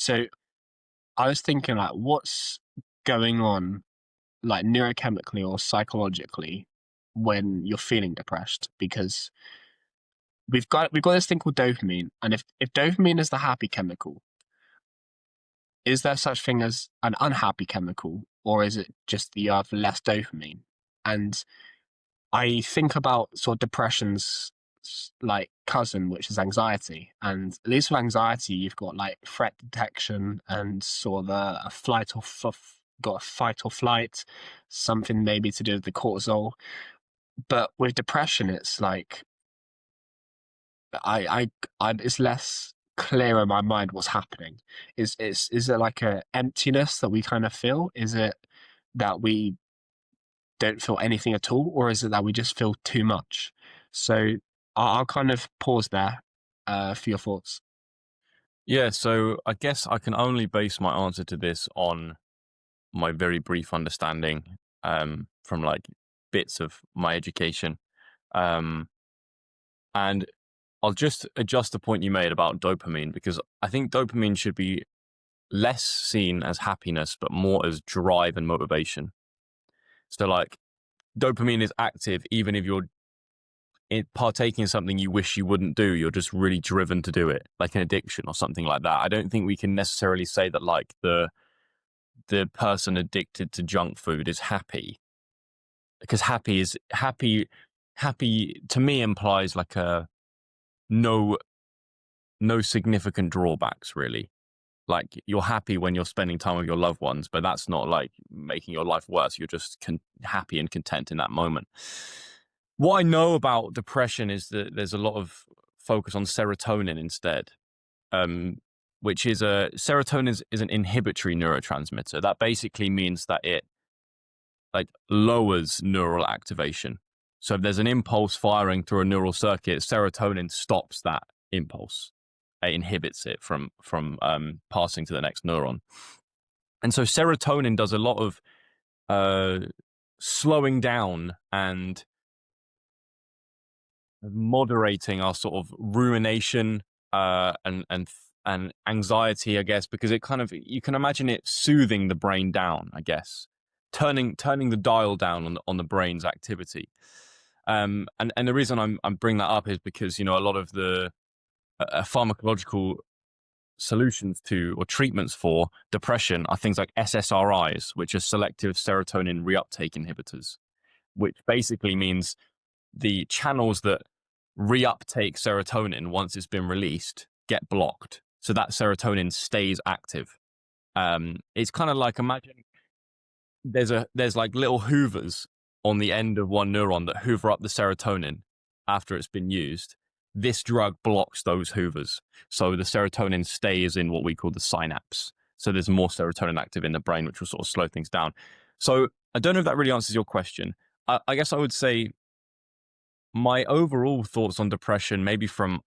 So I was thinking, like, what's going on, like, neurochemically or psychologically when you're feeling depressed? Because we've got this thing called dopamine, and if dopamine is the happy chemical, is there such thing as an unhappy chemical, or is it just that you have less dopamine? And I think about sort of depression's like cousin, which is anxiety. And at least with anxiety, you've got like threat detection and sort of a flight or got a fight or flight, something maybe to do with the cortisol. But with depression, it's like it's less clear in my mind what's happening. Is it like a emptiness that we kind of feel? Is it that we don't feel anything at all, or is it that we just feel too much? So I'll kind of pause there for your thoughts. Yeah, so I guess I can only base my answer to this on my very brief understanding from like bits of my education. Um, and I'll just adjust the point you made about dopamine because I think dopamine should be less seen as happiness, but more as drive and motivation. So, like, dopamine is active even if you're partaking in something you wish you wouldn't do. You're just really driven to do it, like an addiction or something like that. I don't think we can necessarily say that like the person addicted to junk food is happy because happy to me implies like a no no significant drawbacks really. Like you're happy when you're spending time with your loved ones, but that's not like making your life worse. You're just happy and content in that moment. What I know about depression is that there's a lot of focus on serotonin instead, um, which is serotonin is an inhibitory neurotransmitter. That basically means that it like lowers neural activation. So if there's an impulse firing through a neural circuit, serotonin stops that impulse. It inhibits it from passing to the next neuron. And so serotonin does a lot of slowing down and moderating our sort of rumination and anxiety, I guess, because it kind of you can imagine it soothing the brain down, I guess, turning the dial down on the brain's activity. And the reason I'm bringing that up is because a lot of the pharmacological solutions to or treatments for depression are things like SSRIs, which are selective serotonin reuptake inhibitors, which basically means the channels that reuptake serotonin once it's been released get blocked. So that serotonin stays active. It's kind of like imagine there's like little hoovers on the end of one neuron that hoover up the serotonin after it's been used. This drug blocks those hoovers. So the serotonin stays in what we call the synapse. So there's more serotonin active in the brain, which will sort of slow things down. So I don't know if that really answers your question. I guess I would say my overall thoughts on depression, maybe from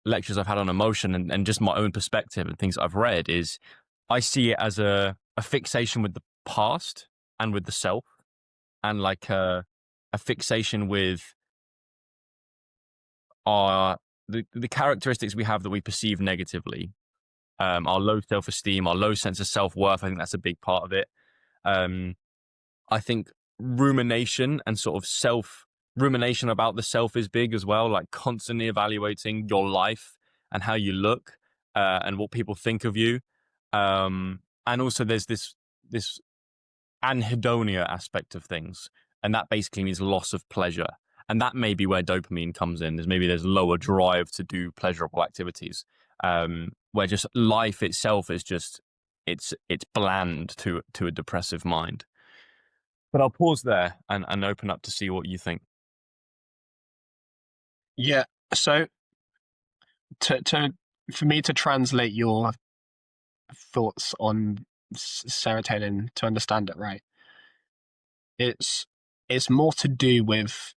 lectures I've had on emotion and just my own perspective and things I've read, is I see it as a fixation with the past and with the self, and like a fixation with our the characteristics we have that we perceive negatively, our low self-esteem, our low sense of self-worth. I think that's a big part of it. Um, I think rumination and sort of rumination about the self is big as well, like constantly evaluating your life and how you look and what people think of you. And also there's this anhedonia aspect of things, and that basically means loss of pleasure. And that may be where dopamine comes in. There's lower drive to do pleasurable activities, where just life itself is just it's bland to a depressive mind. But I'll pause there and open up to see what you think. Yeah. So to for me to translate your thoughts on serotonin to understand it right, it's it's more to do with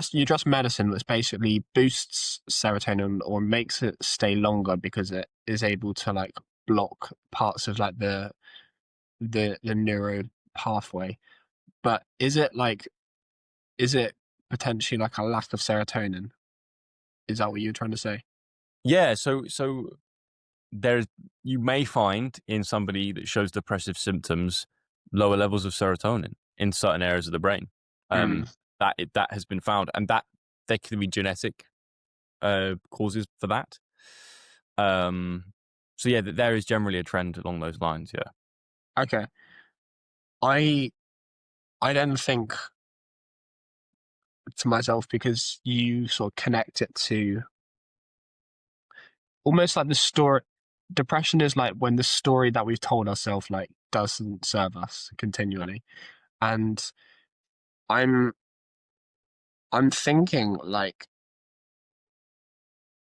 you trust medicine, which basically boosts serotonin or makes it stay longer because it is able to like block parts of like the neuro pathway. But is it potentially like a lack of serotonin? Is that what you're trying to say? Yeah, so there's you may find in somebody that shows depressive symptoms lower levels of serotonin in certain areas of the brain. Mm, Um, that has been found, and that there can be genetic causes for that. Um, so yeah, there is generally a trend along those lines. Yeah. okay. I I don't think to myself because you sort of connect it to almost like the story. Depression is like when the story that we've told ourselves like doesn't serve us continually, and I'm I'm thinking like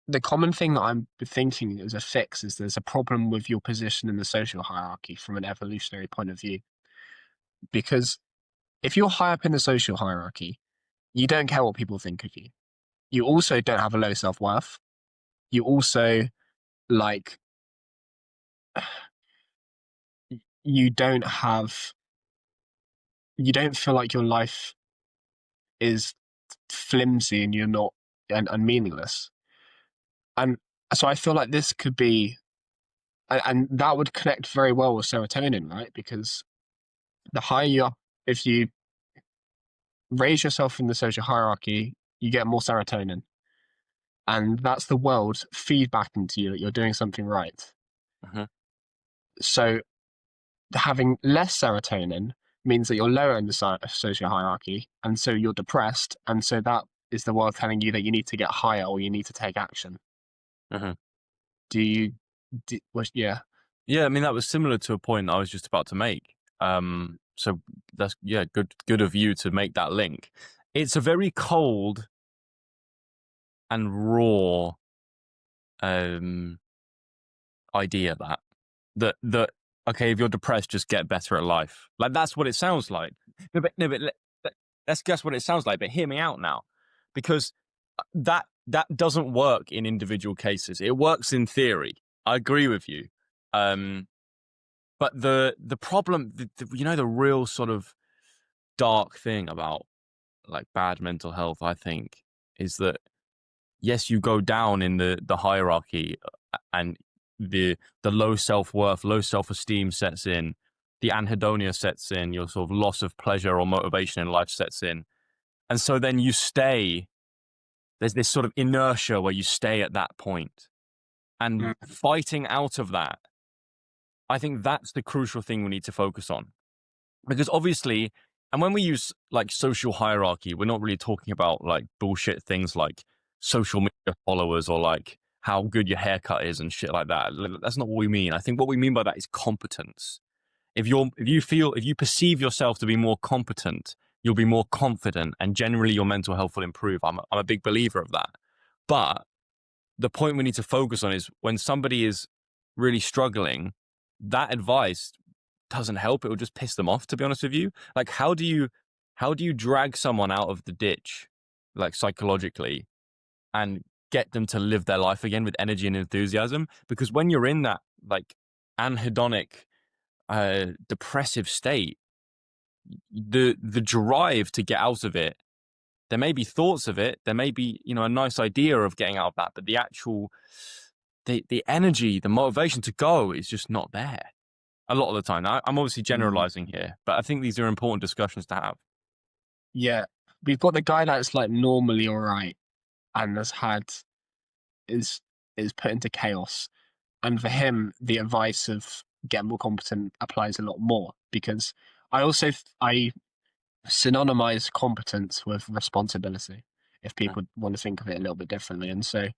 the common thing that I'm thinking as a fix is there's a problem with your position in the social hierarchy from an evolutionary point of view. Because if you're high up in the social hierarchy, you don't care what people think of you. You also don't have a low self worth. You also like you don't have you don't feel like your life is flimsy and you're not and meaningless. And so I feel like this could be and that would connect very well with serotonin, right? Because the higher you are, if you raise yourself in the social hierarchy, you get more serotonin. And that's the world feedback into you that you're doing something right. Hmm. So having less serotonin means that you're lower in the social hierarchy, and so you're depressed, and so that is the world telling you that you need to get higher or you need to take action. Hmm. Do you? Yeah. Yeah, I mean that was similar to a point I was just about to make. So that's yeah, good of you to make that link. It's a very cold and raw um idea that okay, if you're depressed, just get better at life. Like that's what it sounds like. Let's guess what it sounds like. But hear me out now, because that doesn't work in individual cases. It works in theory. I agree with you. Um, but the problem, the real sort of dark thing about like bad mental health, I think, is that yes, you go down in the hierarchy, and the low self worth, low self esteem sets in, the anhedonia sets in, your sort of loss of pleasure or motivation in life sets in, and so then you stay. There's this sort of inertia where you stay at that point, and Mm, fighting out of that. I think that's the crucial thing we need to focus on. Because obviously, and when we use like social hierarchy, we're not really talking about like bullshit things like social media followers or like how good your haircut is and shit like that. That's not what we mean. I think what we mean by that is competence. If you perceive yourself to be more competent, you'll be more confident, and generally your mental health will improve. I'm a big believer of that. But the point we need to focus on is when somebody is really struggling, that advice doesn't help. It will just piss them off, to be honest with you. Like how do you drag someone out of the ditch, like psychologically, and get them to live their life again with energy and enthusiasm? Because when you're in that like anhedonic, depressive state, the drive to get out of it, there may be thoughts of it, there may be, a nice idea of getting out of that, but the actual the energy, the motivation to go is just not there a lot of the time. I'm obviously mm, generalizing here, but I think these are important discussions to have. yeah. We've got the guy that's like normally all right and has had is is put into chaos. And for him, the advice of get more competent applies a lot more because I synonymize competence with responsibility if people want to think of it a little bit differently. And so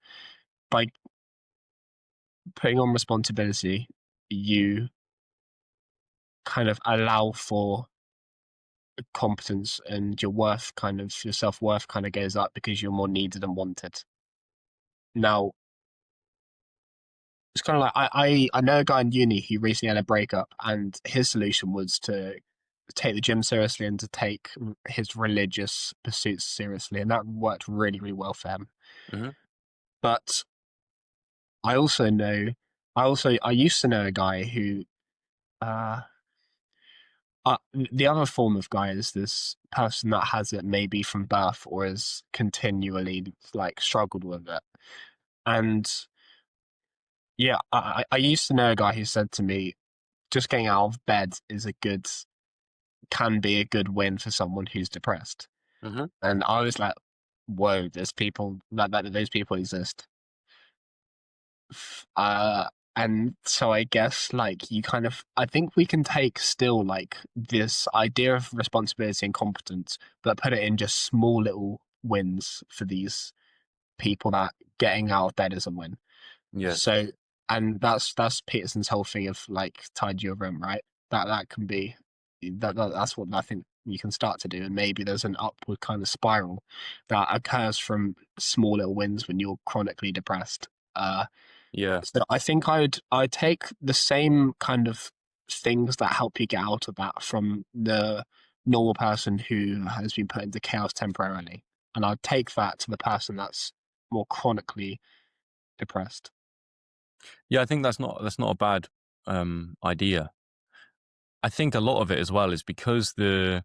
by putting on responsibility, you kind of allow for competence and your self worth kind of goes up because you're more needed and wanted. Now, it's kind of like I know a guy in uni who recently had a breakup, and his solution was to take the gym seriously and to take his religious pursuits seriously, and that worked really, really well for him. Mm-hmm. But I also know, I used to know a guy who, uh, the other form of guy is this person that has it maybe from birth or has continually like struggled with it, and Yeah, I used to know a guy who said to me, just getting out of bed is a good, can be a good win for someone who's depressed. Hmm. And I was like, whoa, there's people that those people exist. Uh, and so I guess like you kind of, I think we can take still like this idea of responsibility and competence, but put it in just small little wins for these people that getting out of bed is a win. Yes. So, and that's Peterson's whole thing of like tidy your room, right? That can be that's what I think you can start to do, and maybe there's an upward kind of spiral that occurs from small little wins when you're chronically depressed. Yeah. So I think I'd take the same kind of things that help you get out of that from the normal person who has been put into chaos temporarily, and I'd take that to the person that's more chronically depressed. Yeah, I think that's not a bad idea. I think a lot of it as well is because there's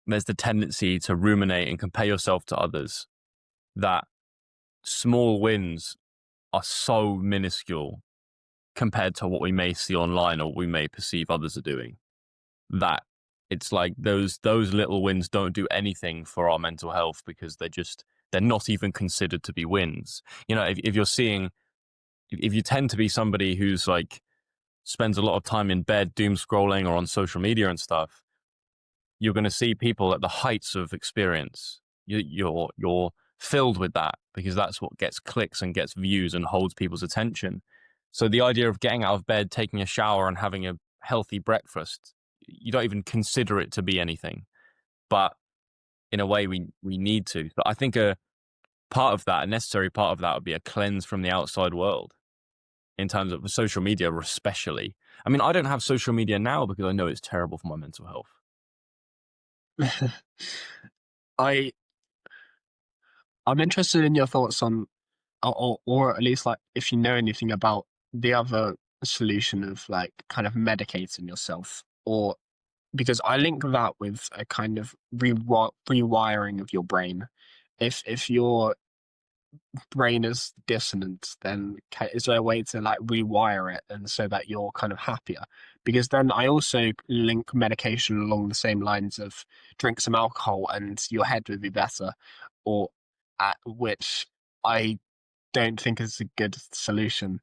the tendency to ruminate and compare yourself to others, that small wins are so minuscule compared to what we may see online or we may perceive others are doing, that it's like those little wins don't do anything for our mental health because they're not even considered to be wins. You know, if you're seeing, if you tend to be somebody who's like spends a lot of time in bed doom scrolling or on social media and stuff, you're going to see people at the heights of experience. You're filled with that because that's what gets clicks and gets views and holds people's attention. So the idea of getting out of bed, taking a shower, and having a healthy breakfast, you don't even consider it to be anything. But in a way, we need to. But I think a part of that, a necessary part of that, would be a cleanse from the outside world in terms of social media, especially. I mean, I don't have social media now because I know it's terrible for my mental health. I I'm interested in your thoughts on, or at least like if you know anything about the other solution of like kind of medicating yourself, or because I link that with a kind of rewiring of your brain. If your brain is dissonant, then is there a way to like rewire it and so that you're kind of happier? Because then I also link medication along the same lines of drink some alcohol and your head would be better, or which I don't think is a good solution.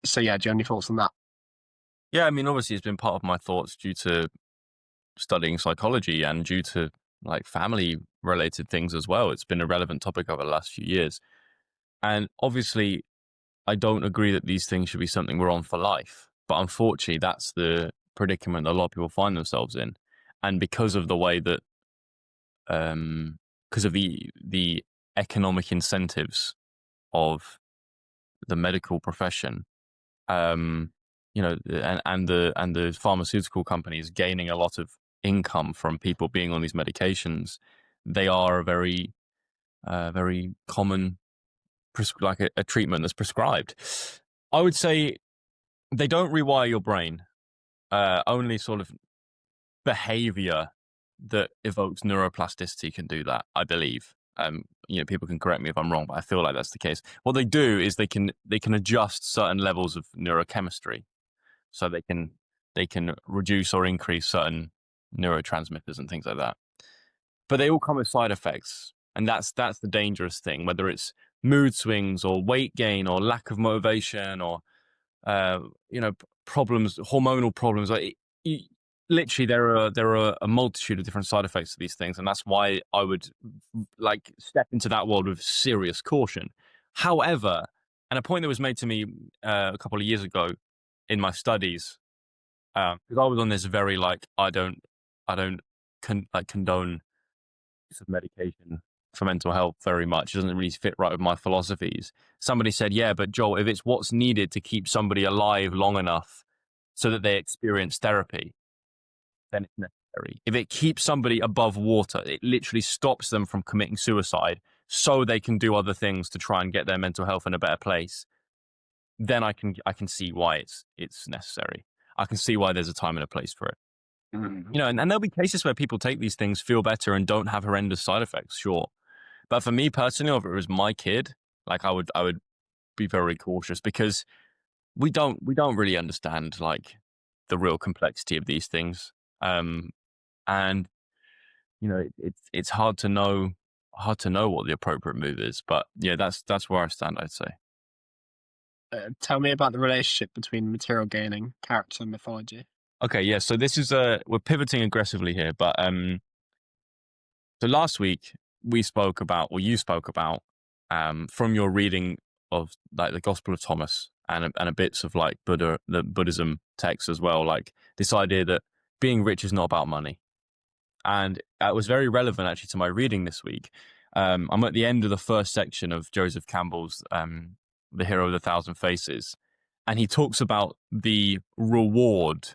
So yeah, do you have any thoughts on that? Yeah, I mean, obviously, it's been part of my thoughts due to studying psychology and due to like family related things as well. It's been a relevant topic over the last few years. And obviously, I don't agree that these things should be something we're on for life. But unfortunately, that's the predicament a lot of people find themselves in. And because of the way that, because of the economic incentives of the medical profession, um, and the pharmaceutical companies gaining a lot of income from people being on these medications, they are a very common, like a treatment that's prescribed. I would say they don't rewire your brain. Only sort of behavior that evokes neuroplasticity can do that, I believe. People can correct me if I'm wrong, but I feel like that's the case. What they do is they can adjust certain levels of neurochemistry, so they can reduce or increase certain neurotransmitters and things like that. But they all come with side effects, and that's the dangerous thing. Whether it's mood swings or weight gain or lack of motivation or uh, problems, hormonal problems. Like literally, there are a multitude of different side effects to these things, and that's why I would like step into that world with serious caution. However, and a point that was made to me a couple of years ago in my studies, because I was on this very like I don't condone use of medication for mental health very much. It doesn't really fit right with my philosophies. Somebody said, yeah, but Joel, if it's what's needed to keep somebody alive long enough so that they experience therapy, then it's necessary. If it keeps somebody above water, it literally stops them from committing suicide so they can do other things to try and get their mental health in a better place, then I can see why it's necessary. I can see why there's a time and a place for it. Mm. And there'll be cases where people take these things, feel better, and don't have horrendous side effects, sure. But for me personally, if it was my kid, like I would be very cautious because we don't really understand like the real complexity of these things. And it's hard to know what the appropriate move is. But yeah, that's where I stand, I'd say. Tell me about the relationship between material gaining, character, and mythology. Okay, yeah. So this is we're pivoting aggressively here, but so last week we spoke about, or you spoke about, from your reading of like the Gospel of Thomas and a bits of like the Buddhism text as well, like this idea that being rich is not about money, and it was very relevant actually to my reading this week. I'm at the end of the first section of Joseph Campbell's The Hero of the Thousand Faces, and he talks about the reward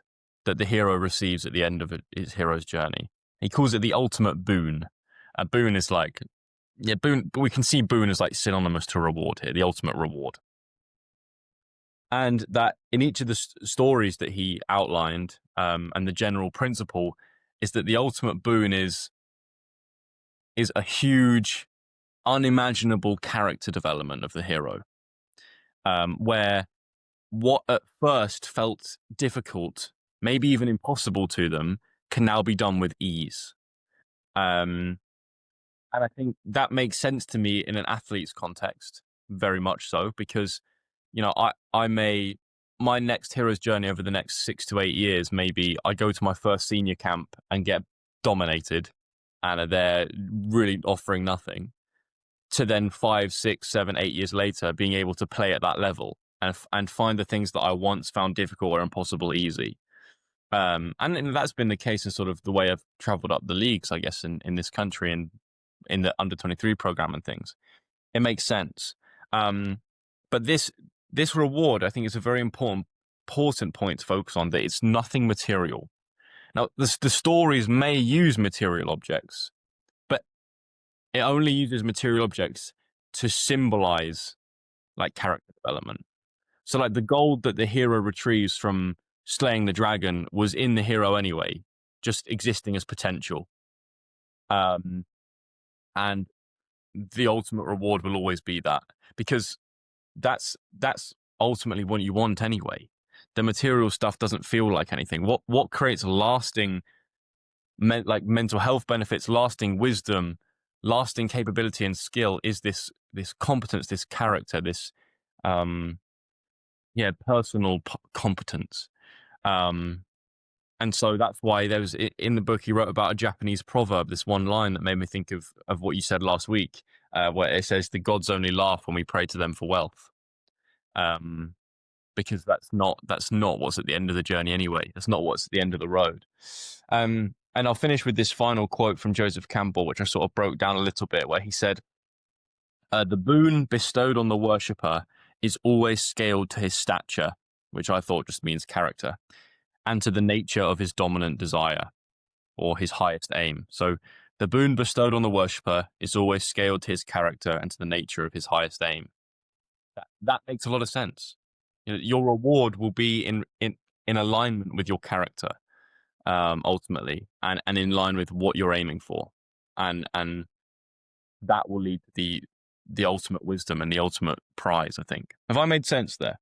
that the hero receives at the end of his hero's journey. He calls it the ultimate boon. A boon is like, yeah, boon. We can see boon as like synonymous to reward here, the ultimate reward. And that in each of the stories that he outlined, and the general principle is that the ultimate boon is a huge, unimaginable character development of the hero, where what at first felt difficult, maybe even impossible to them, can now be done with ease. And I think that makes sense to me in an athlete's context, very much so, because I may, my next hero's journey over the next 6 to 8 years, maybe I go to my first senior camp and get dominated, and they're really offering nothing, to then 5, 6, 7, 8 years later being able to play at that level and find the things that I once found difficult or impossible easy. And that's been the case in sort of the way I've traveled up the leagues, I guess, in this country and in the under 23 program and things. It makes sense. But this reward, I think, is a very important point to focus on, that it's nothing material. Now, the stories may use material objects, but it only uses material objects to symbolize like character development. So like the gold that the hero retrieves from slaying the dragon was in the hero anyway, just existing as potential. And the ultimate reward will always be that, because that's ultimately what you want anyway. The material stuff doesn't feel like anything. What creates lasting mental health benefits, lasting wisdom, lasting capability and skill is this competence, this character, this personal competence. And so that's why there was, in the book he wrote about a Japanese proverb, this one line that made me think of what you said last week, where it says, the gods only laugh when we pray to them for wealth. Because that's not what's at the end of the journey anyway. That's not what's at the end of the road. And I'll finish with this final quote from Joseph Campbell, which I sort of broke down a little bit, where he said, the boon bestowed on the worshipper is always scaled to his stature, which I thought just means character, and to the nature of his dominant desire, or his highest aim. So the boon bestowed on the worshipper is always scaled to his character and to the nature of his highest aim. That makes a lot of sense. Your reward will be in alignment with your character, ultimately, and in line with what you're aiming for, and that will lead to the ultimate wisdom and the ultimate prize, I think. Have I made sense there?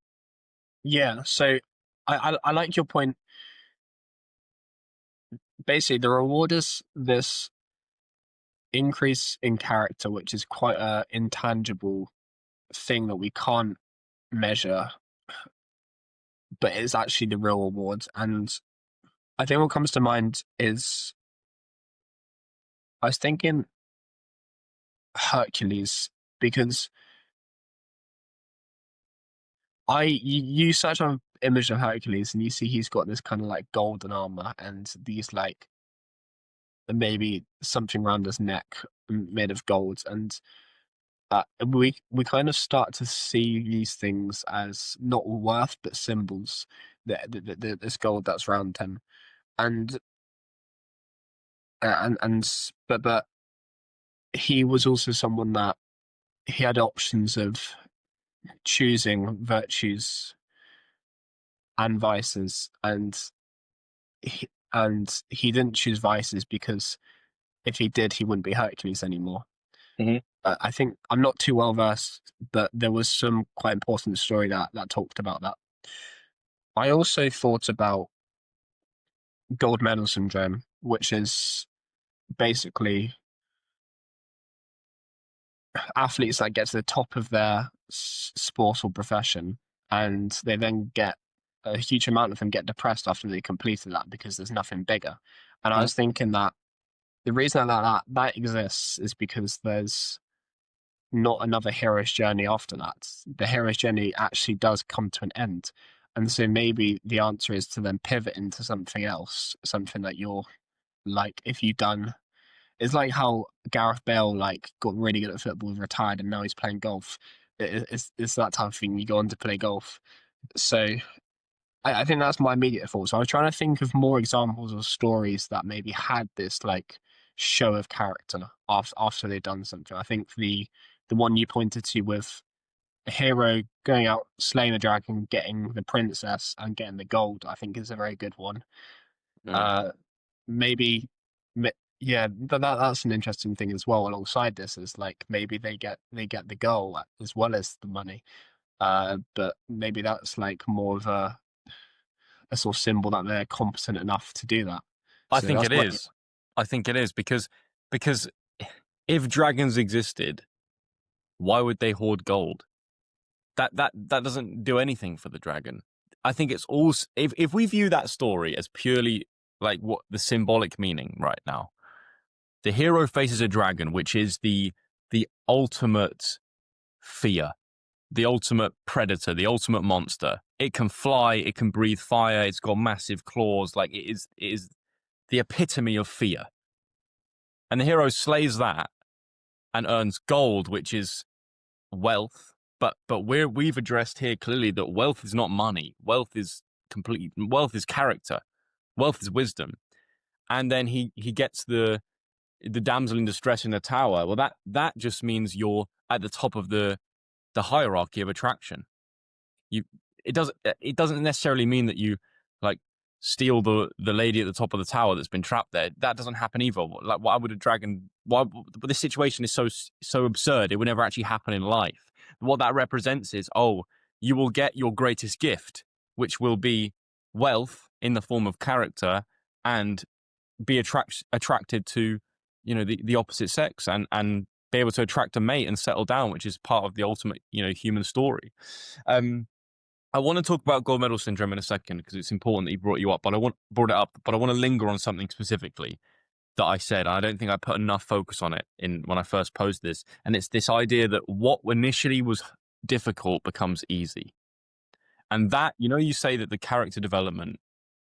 Yeah, so I like your point. Basically, the reward is this increase in character, which is quite a intangible thing that we can't measure, but it's actually the real reward. And I think what comes to mind is, I was thinking Hercules, because you search on image of Hercules and you see he's got this kind of like golden armor and these like maybe something around his neck made of gold, and we kind of start to see these things as not worth but symbols, this gold that's around him, and but he was also someone that he had options of choosing virtues and vices, and he didn't choose vices because if he did, he wouldn't be Hercules anymore. I think I'm not too well versed, but there was some quite important story that talked about that. I also thought about gold medal syndrome, which is basically athletes that get to the top of their sport or profession, and they then get a huge amount of them get depressed after they completed that because there's nothing bigger. And I Mm. was thinking that the reason that exists is because there's not another hero's journey after that. The hero's journey actually does come to an end. And so maybe the answer is to then pivot into something else, something that you're like, if you've done, it's like how Gareth Bale like got really good at football, retired, and now he's playing golf. It's that type of thing. You go on to play golf. So I think that's my immediate thought. So I was trying to think of more examples of stories that maybe had this like show of character after they'd done something. I think the one you pointed to with a hero going out, slaying the dragon, getting the princess, and getting the gold, I think is a very good one. Mm. Uh, maybe, yeah, that's an interesting thing as well. Alongside this, is like maybe they get the goal as well as the money. But maybe that's like more of a sort of symbol that they're competent enough to do that. I So think that's it my is. I think it is because if dragons existed, why would they hoard gold? That doesn't do anything for the dragon. I think it's all if we view that story as purely like what the symbolic meaning right now. The hero faces a dragon, which is the ultimate fear, the ultimate predator, the ultimate monster. It can fly, it can breathe fire, it's got massive claws, like it is the epitome of fear. And the hero slays that and earns gold, which is wealth. But we've addressed here clearly that wealth is not money. Wealth is character. Wealth is wisdom. And then he gets the damsel in distress in the tower. Well, that just means you're at the top of the hierarchy of attraction. You it doesn't necessarily mean that you like steal the lady at the top of the tower that's been trapped there. That doesn't happen either. Like, why would a dragon? Why? But this situation is so absurd. It would never actually happen in life. What that represents is, oh, you will get your greatest gift, which will be wealth in the form of character, and be attracted to, the opposite sex, and be able to attract a mate and settle down, which is part of the ultimate, human story. I want to talk about gold medal syndrome in a second because it's important that you brought it up, but I want to linger on something specifically that I said. I don't think I put enough focus on it in when I first posed this, and it's this idea that what initially was difficult becomes easy, and that you say that the character development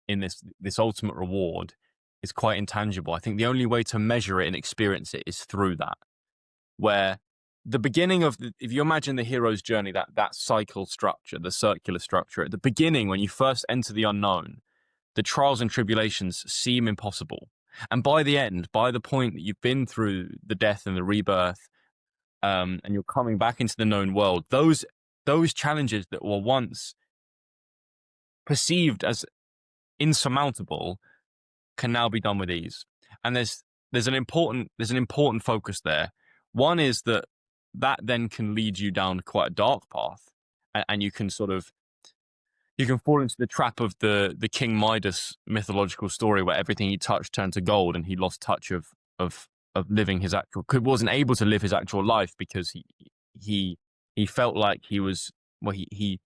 in this ultimate reward is quite intangible. I think the only way to measure it and experience it is through that, where the beginning of if you imagine the hero's journey, that cycle structure, the circular structure, at the beginning when you first enter the unknown, the trials and tribulations seem impossible. And by the end, by the point that you've been through the death and the rebirth, and you're coming back into the known world, those challenges that were once perceived as insurmountable can now be done with ease. And there's an important focus there. One is that then can lead you down quite a dark path, and you can fall into the trap of the King Midas mythological story where everything he touched turned to gold, and he lost touch of living his wasn't able to live his actual life because he he felt like he was he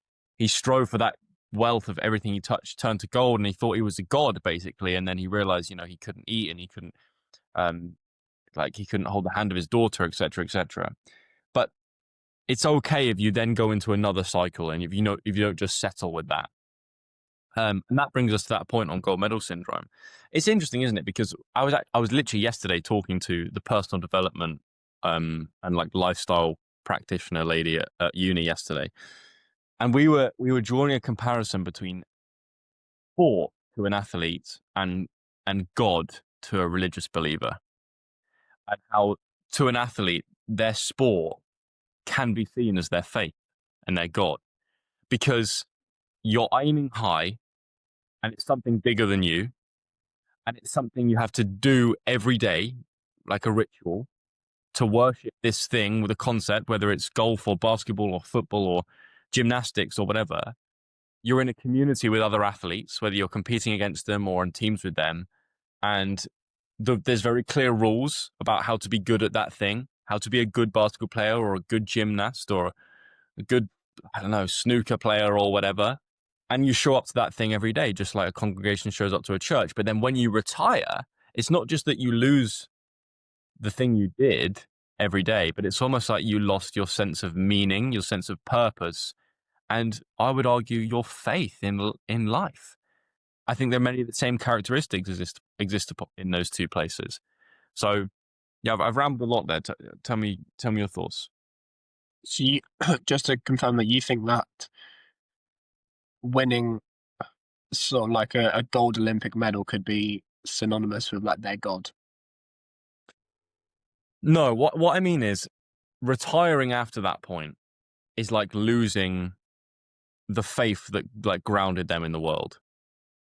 strove for that wealth of everything he touched turned to gold, and he thought he was a god basically, and then he realized he couldn't eat, and he couldn't um he couldn't hold the hand of his daughter, etc., etc. But it's okay if you then go into another cycle, and if you don't just settle with that. And that brings us to that point on gold medal syndrome. It's interesting, isn't it? Because I was literally yesterday talking to the personal development and like lifestyle practitioner lady at uni yesterday, and we were drawing a comparison between sport to an athlete and God to a religious believer, and how to an athlete their sport can be seen as their faith and their God, because you're aiming high and it's something bigger than you, and it's something you have to do every day, like a ritual. to worship this thing with a concept, whether it's golf or basketball or football or gymnastics or whatever, you're in a community with other athletes, whether you're competing against them or in teams with them, and there's very clear rules about how to be good at that thing, how to be a good basketball player or a good gymnast or a good, I don't know, snooker player or whatever. And you show up to that thing every day, just like a congregation shows up to a church. But then when you retire, it's not just that you lose the thing you did every day, but it's almost like you lost your sense of meaning, your sense of purpose, and I would argue your faith in life. I think there are many of the same characteristics exist in those two places. So, yeah, I've rambled a lot there. Tell me your thoughts. So you, just to confirm that you think that winning sort of like a gold Olympic medal could be synonymous with like their god. No, what I mean is retiring after that point is like losing the faith that like grounded them in the world.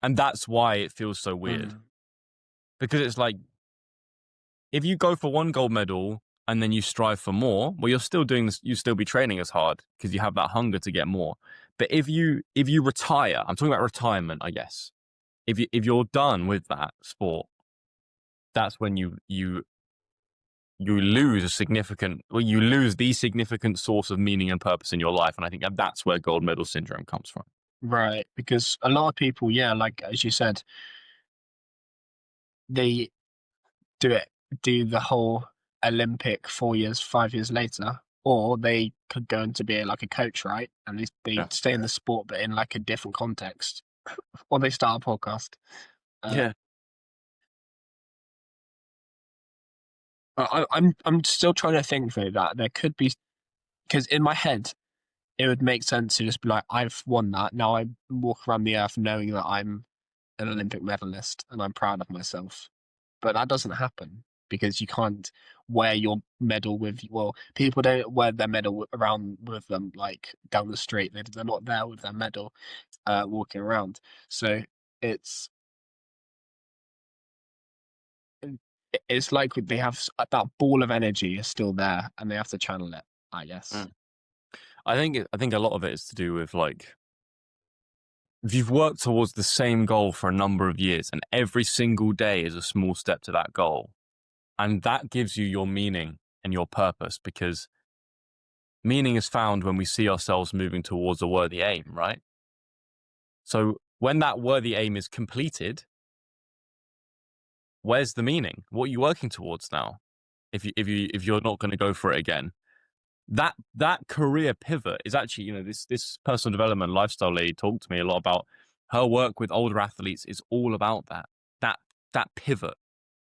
And that's why it feels so weird. Because it's like if you go for one gold medal and then you strive for more, well, you're still doing this, you still be training as hard because you have that hunger to get more. But if you retire, I'm talking about retirement, I guess. If you're done with that sport, that's when you lose you lose the significant source of meaning and purpose in your life. And I think that's where gold medal syndrome comes from. Right, because a lot of people, yeah, like as you said, they do the whole Olympic 4 years, 5 years later, or they could go into be like a coach, right? And they Yeah. stay in the sport, but in like a different context, or they start a podcast. Uh, Yeah. I'm still trying to think though that there could be, because in my head it would make sense to just be like, I've won that. Now I walk around the earth knowing that I'm an Olympic medalist and I'm proud of myself. But that doesn't happen because you can't wear your medal with, well, people don't wear their medal around with them like down the street. They're not there with their medal walking around. So it's it's like they have that ball of energy is still there and they have to channel it, I guess. Mm. I think a lot of it is to do with like if you've worked towards the same goal for a number of years and every single day is a small step to that goal, and that gives you your meaning and your purpose because meaning is found when we see ourselves moving towards a worthy aim, right? So when that worthy aim is completed, where's the meaning? What are you working towards now? If you're not going to go for it again, that career pivot is actually, this personal development lifestyle lady talked to me a lot about her work with older athletes is all about that that pivot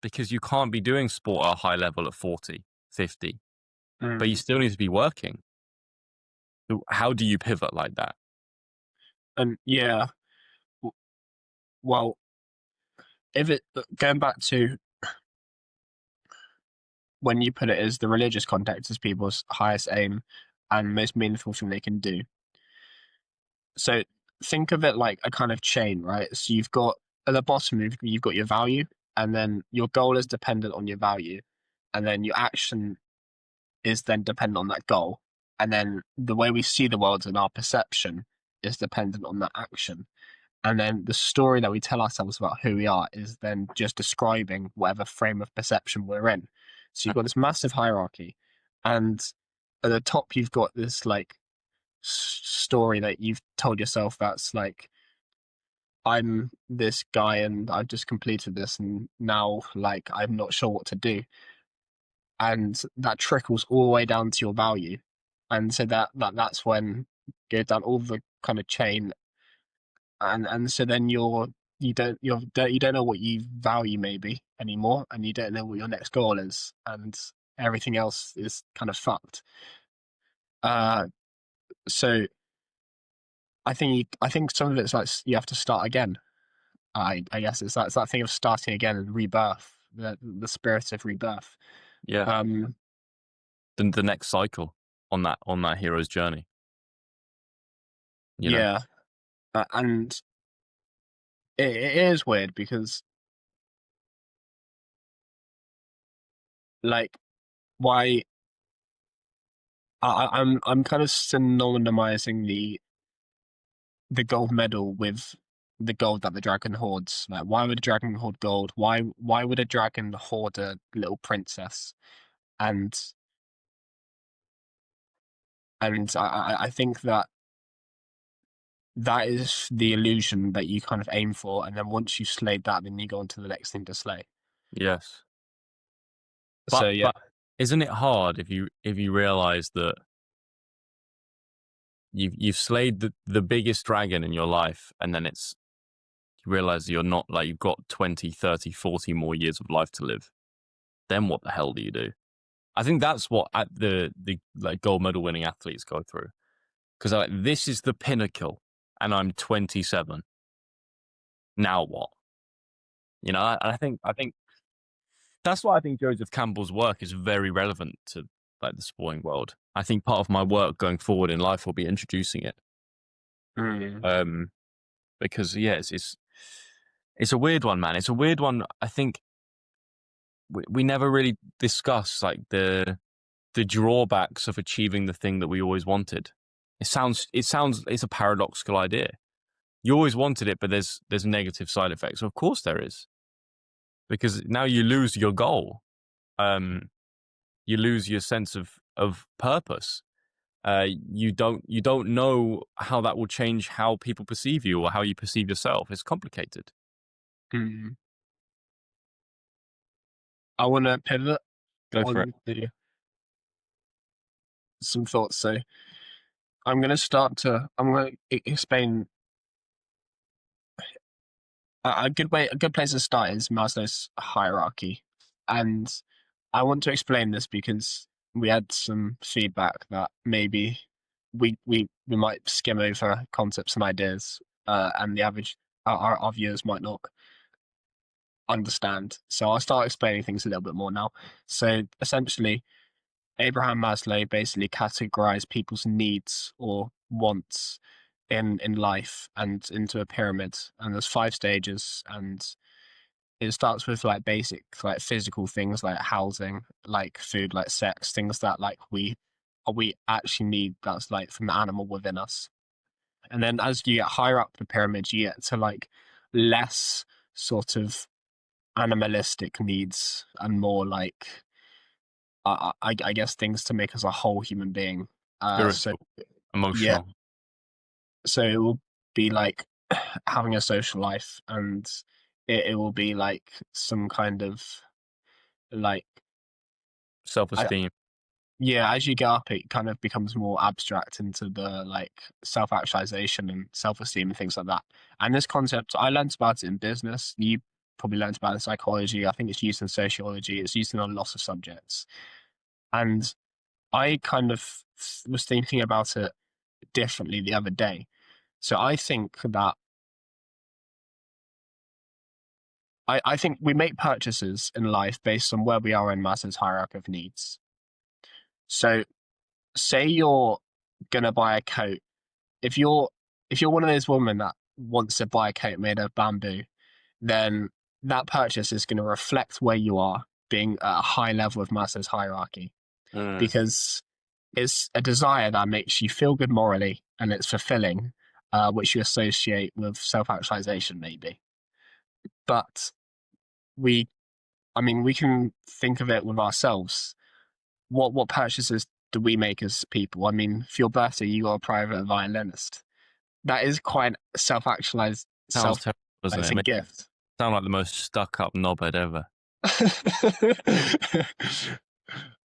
because you can't be doing sport at a high level at 40, 50, but you Mm. still need to be working. So how do you pivot like that? And yeah, well, if it going back to when you put it as the religious context as people's highest aim and most meaningful thing they can do. So think of it like a kind of chain, right? So you've got at the bottom, you've got your value, and then your goal is dependent on your value, and then your action is then dependent on that goal. And then the way we see the world and our perception is dependent on that action. And then the story that we tell ourselves about who we are is then just describing whatever frame of perception we're in. So you've got this massive hierarchy, and at the top you've got this like story that you've told yourself that's like, I'm this guy and I've just completed this and now like I'm not sure what to do. And that trickles all the way down to your value. And so that's when go down all the kind of chain, and so then you don't know what you value maybe anymore, and you don't know what your next goal is, and everything else is kind of fucked. Uh, so I think some of it's like you have to start again. I guess it's that thing of starting again and rebirth, the spirit of rebirth. Yeah, Um, the next cycle on that hero's journey. You know, yeah, and it is weird because like why I'm kind of synonymizing the gold medal with the gold that the dragon hoards. Like, why would a dragon hoard gold? Why would a dragon hoard a little princess? And I think that that is the illusion that you kind of aim for, and then once you've slayed that, then you go on to the next thing to slay. Yes. So yeah. But isn't it hard if you realize that you've slayed the biggest dragon in your life, and then you realize you're not, like, you've got 20, 30, 40 more years of life to live. Then what the hell do you do? I think that's what the like gold medal winning athletes go through, because like, this is the pinnacle, and I'm 27. Now what? You know, I think that's why I think Joseph Campbell's work is very relevant to like the sporting world. I think part of my work going forward in life will be introducing it. Mm. Because yeah, it's a weird one, man. It's a weird one. I think we never really discuss like the drawbacks of achieving the thing that we always wanted. It's a paradoxical idea. You always wanted it, but there's negative side effects. Of course there is, because now you lose your goal. You lose your sense of purpose. You don't know how that will change how people perceive you or how you perceive yourself. It's complicated. Mm. I want to pivot Go for it. on some thoughts. So I'm going to explain a good place to start is Maslow's hierarchy. And I want to explain this because we had some feedback that maybe we might skim over concepts and ideas, and the average our viewers might not understand. So I'll start explaining things a little bit more now. So essentially, Abraham Maslow basically categorized people's needs or wants in life and into a pyramid. And there's 5 stages, and it starts with like basic like physical things like housing, like food, like sex, things that like we actually need, that's like from the animal within us. And then as you get higher up the pyramid, you get to like less sort of animalistic needs and more like I guess things to make us a whole human being. So Spiritual, yeah, emotional, so it will be like having a social life, and it will be like some kind of like I, self-esteem. yeah, as you get up, it kind of becomes more abstract into the like self-actualization and self-esteem and things like that. And this concept, I learned about it in business. You probably learned about it in psychology. I think it's used in sociology. It's used in a lot of subjects. And I kind of was thinking about it differently the other day. So I think that I think we make purchases in life based on where we are in Maslow's hierarchy of needs. So say you're gonna buy a coat. If you're if you're one of those women that wants to buy a coat made of bamboo, then that purchase is going to reflect where you are, being at a high level of Maslow's hierarchy, Mm. because it's a desire that makes you feel good morally and it's fulfilling, which you associate with self-actualization, maybe. But we, I mean, we can think of it with ourselves. What purchases do we make as people? I mean, for your birthday, you got a private violinist. That is quite self-actualized, Sounds terrible, doesn't it? I self-actualizing mean, gift. sound like the most stuck-up knobhead ever.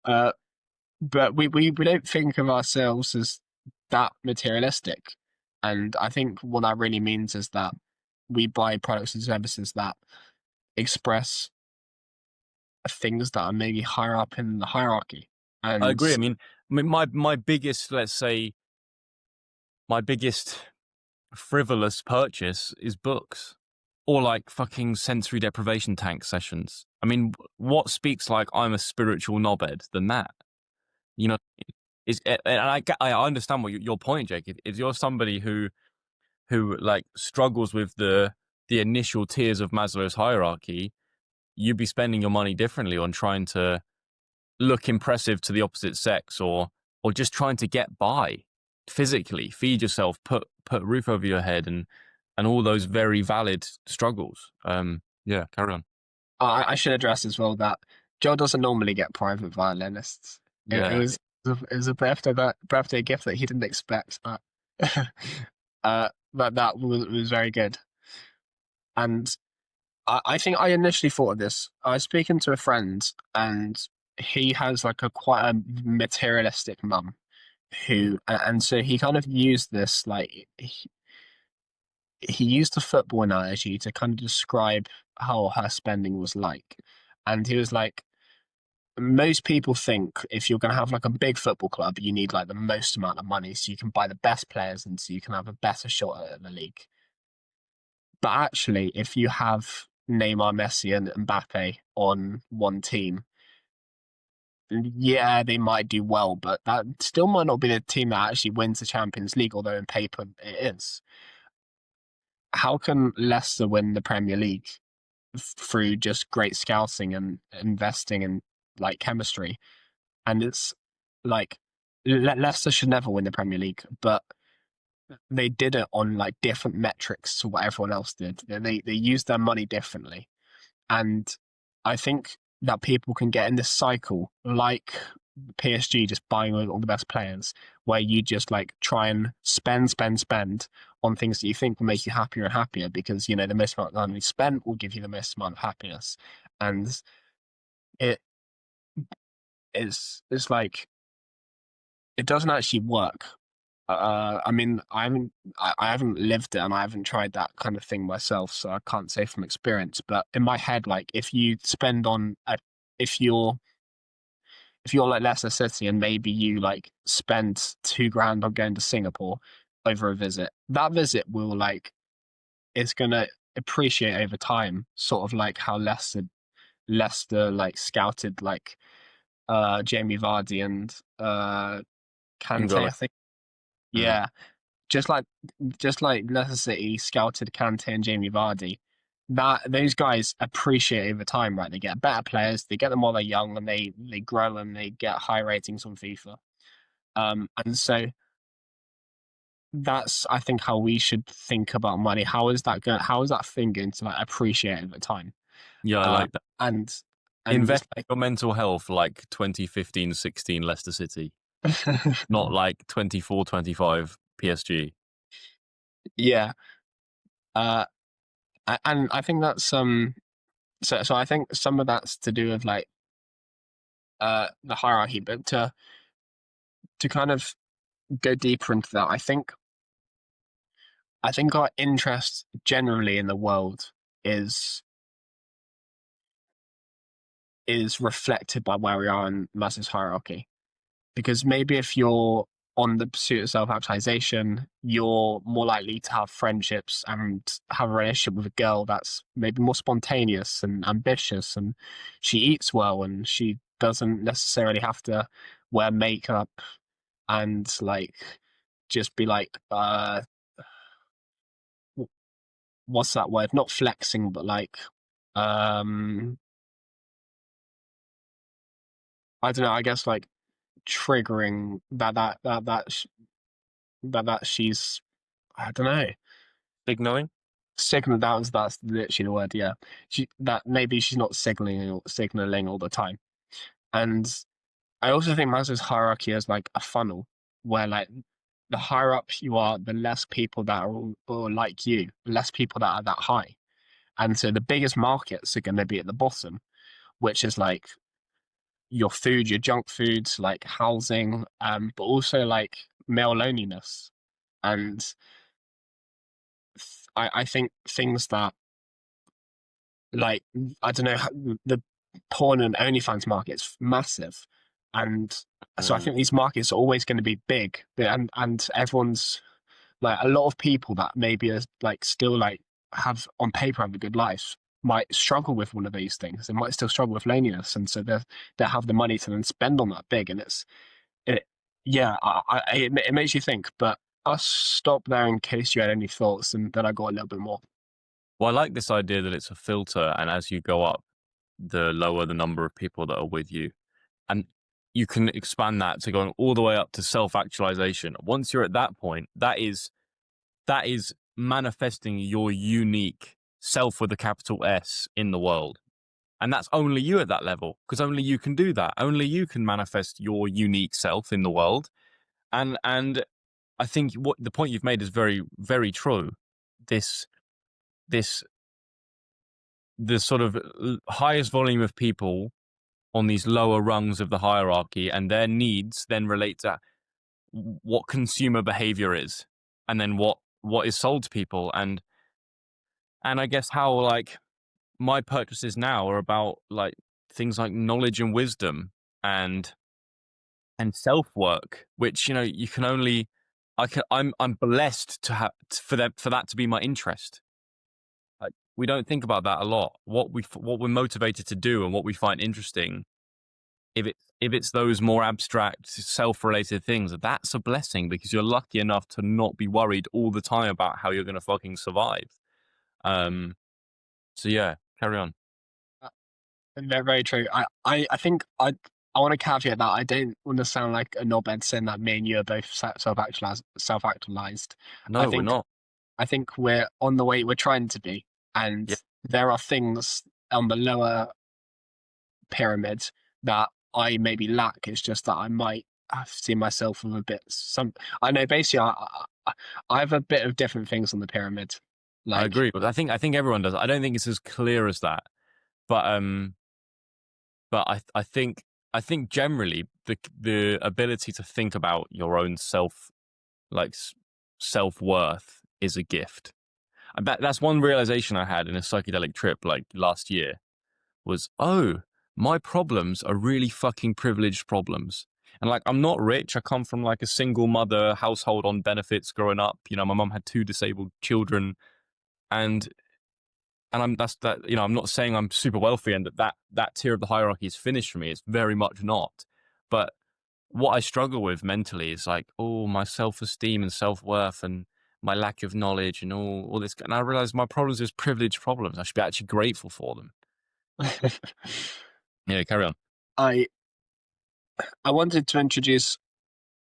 uh, but we don't think of ourselves as that materialistic. And I think what that really means is that we buy products and services that express things that are maybe higher up in the hierarchy. I And agree. My biggest, let's say, my biggest frivolous purchase is books, or like fucking sensory deprivation tank sessions. I mean, what speaks like I'm a spiritual knobhead than that? You know, and I understand what your point, Jake. If you're somebody who like struggles with the initial tiers of Maslow's hierarchy, you'd be spending your money differently on trying to look impressive to the opposite sex, or just trying to get by physically, feed yourself, put a roof over your head, and all those very valid struggles. Yeah, carry on. I should address as well that Joe doesn't normally get private violinists. It Yeah. was it was a birthday gift that he didn't expect. But that was very good. And I think I initially thought of this. I was speaking to a friend, and he has like a quite a materialistic mum who, and so he kind of used this like he used the football analogy to kind of describe how her spending was like. And he was like, most people think if you're going to have like a big football club, you need like the most amount of money so you can buy the best players and so you can have a better shot at the league. But actually, if you have Neymar, Messi, and Mbappe on one team, yeah, they might do well, but that still might not be the team that actually wins the Champions League, although in paper it is. How can Leicester win the Premier League through just great scouting and investing in like chemistry? And it's like Leicester should never win the Premier League, but they did it on like different metrics to what everyone else did. They used their money differently, and I think that people can get in this cycle like PSG just buying all the best players, where you just like try and spend on things that you think will make you happier and happier because you know the most amount of money spent will give you the most amount of happiness, and it it's like it doesn't actually work. I mean, I haven't lived it and I haven't tried that kind of thing myself, so I can't say from experience. But in my head, like if you spend on a, if you're if you're like Leicester City and maybe you like spend 2 grand on going to Singapore over a visit, that visit will like it's gonna appreciate over time, sort of like how Leicester like scouted like Jamie Vardy and Kante, Angelo. I think. Mm. Yeah, just like Leicester City scouted Kante and Jamie Vardy, that those guys appreciate over time, right? They get better players, they get them while they're young, and they grow and they get high ratings on FIFA. And so that's I think how we should think about money. How is that going? How is that thing going to like appreciate over time? Yeah, I Uh, like that. and it's Invest in your mental health like 2015-16 Leicester City, like not like 24-25 PSG. yeah. Uh, and I think that's so I think some of that's to do with like the hierarchy, but to kind of go deeper into that, I think our interest generally in the world is is reflected by where we are in Maslow's hierarchy. Because maybe if you're on the pursuit of self-actualization, you're more likely to have friendships and have a relationship with a girl that's maybe more spontaneous and ambitious, and she eats well and she doesn't necessarily have to wear makeup and like just be like what's that word? Not flexing, but like um I don't know, I guess like triggering that she's I don't know. Signaling? Signal that's literally the word, yeah. That maybe she's not signaling all the time. And I also think Maslow's hierarchy is like a funnel where like the higher up you are, the less people that are or like you, the less people that are that high. And so the biggest markets are gonna be at the bottom, which is like your food, your junk foods, like housing, but also like male loneliness. And I think things that like I don't know the porn and OnlyFans market's massive, and so I Mm. think these markets are always going to be big, and everyone's like a lot of people that maybe are like still like have on paper have a good life might struggle with one of these things. They might still struggle with loneliness, and so they have the money to then spend on that big, and it yeah it makes you think. But I'll stop there in case you had any thoughts, and then I got a little bit more. Well, I like this idea that it's a filter, and as you go up, the lower the number of people that are with you. and you can expand that to going all the way up to self-actualization. Once you're at that point, that is manifesting your unique self with a capital S in the world. And that's only you at that level, because only you can do that. Only you can manifest your unique self in the world. And I think what the point you've made is very, very true. This the sort of highest volume of people on these lower rungs of the hierarchy, and their needs then relate to what consumer behavior is, and then what is sold to people, and I guess how like my purchases now are about like things like knowledge and wisdom and self work, which you can only I'm blessed to have for that to be my interest. Like, we don't think about that a lot. What we're motivated to do and what we find interesting, if it's those more abstract self-related things, that's a blessing because you're lucky enough to not be worried all the time about how you're going to fucking survive. Um. So yeah, carry on. Very, very true. I think I want to caveat that I don't want to sound like a knobhead saying that me and you are both self-actualized. I No, we're think not. I think we're on the way we're trying to be, and Yeah, there are things on the lower pyramid that I maybe lack. It's just that I might have seen myself with a bit some. I know basically I have a bit of different things on the pyramid, I like agree. But I think everyone does. I don't think it's as clear as that. But I think generally the ability to think about your own self, like self worth, is a gift. That's one realization I had in a psychedelic trip like last year was, oh, my problems are really fucking privileged problems. And like, I'm not rich. I come from like a single mother household on benefits growing up. My mum had two disabled children, and I'm that's that. I'm not saying I'm super wealthy and that tier of the hierarchy is finished for me. It's very much not. But what I struggle with mentally is like, oh, my self-esteem and self-worth and my lack of knowledge and all this. And I realize my problems is privileged problems. I should be actually grateful for them. Yeah, carry on. I I wanted to introduce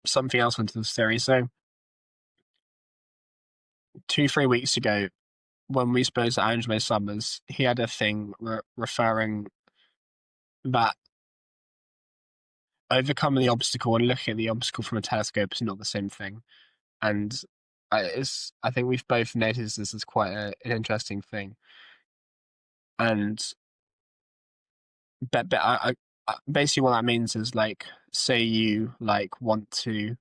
something else into this theory. So 2-3 weeks ago, when we spoke to Angelo Summers, he had a thing referring that overcoming the obstacle and looking at the obstacle from a telescope is not the same thing. And I think we've both noticed this as quite an interesting thing. And but basically what that means is like, say you like want to,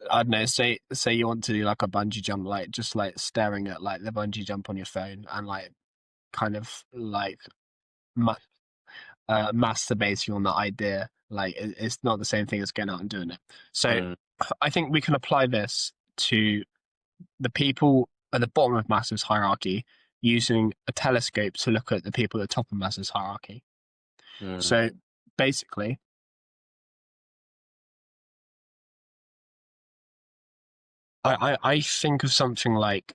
I don't know, say you want to do like a bungee jump, like just like staring at like the bungee jump on your phone and like kind of like ma- masturbating on that idea. Like it's not the same thing as going out and doing it. So Mm, I think we can apply this to the people at the bottom of Maslow's hierarchy using a telescope to look at the people at the top of Maslow's hierarchy. mm, So basically, I think of something like,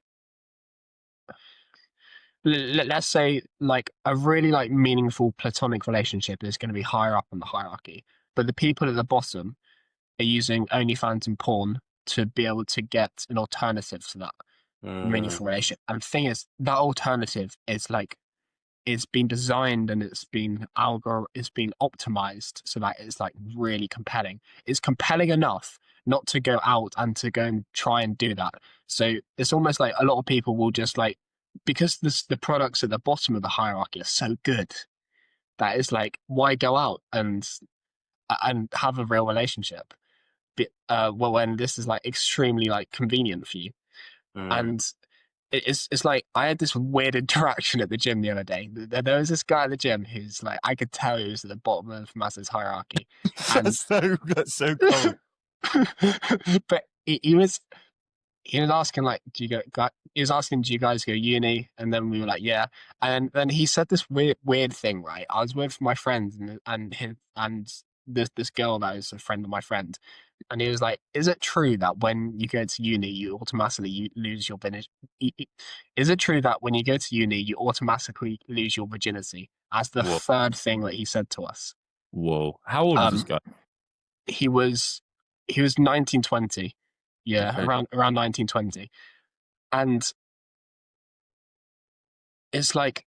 let's say like a really like meaningful platonic relationship is going to be higher up on the hierarchy, but the people at the bottom are using OnlyFans and porn to be able to get an alternative to that mm, meaningful relationship. And the thing is, that alternative is like, it's been designed and it's been optimized so that it's like really compelling. It's compelling enough not to go out and to go and try and do that. So it's almost like a lot of people will just like, because the products at the bottom of the hierarchy are so good, that is like, why go out and have a real relationship? Well, when this is like extremely like convenient for you. mm. And it's like I had this weird interaction at the gym the other day. There was this guy at the gym who's like, I could tell he was at the bottom of Maslow's hierarchy, and That's so common. but he was asking like, he was asking, do you guys go uni? And then we were like, yeah. And then he said this weird thing, right? I was with my friend and this girl that is a friend of my friend, And he was like, "Is it true that when you go to uni, you automatically lose your virginity? Is it true that when you go to uni, you automatically lose your virginity?" As the Whoa, third thing that he said to us. whoa. How old was this Um, guy? he was he was 1920, yeah, Okay. around 1920, and it's like,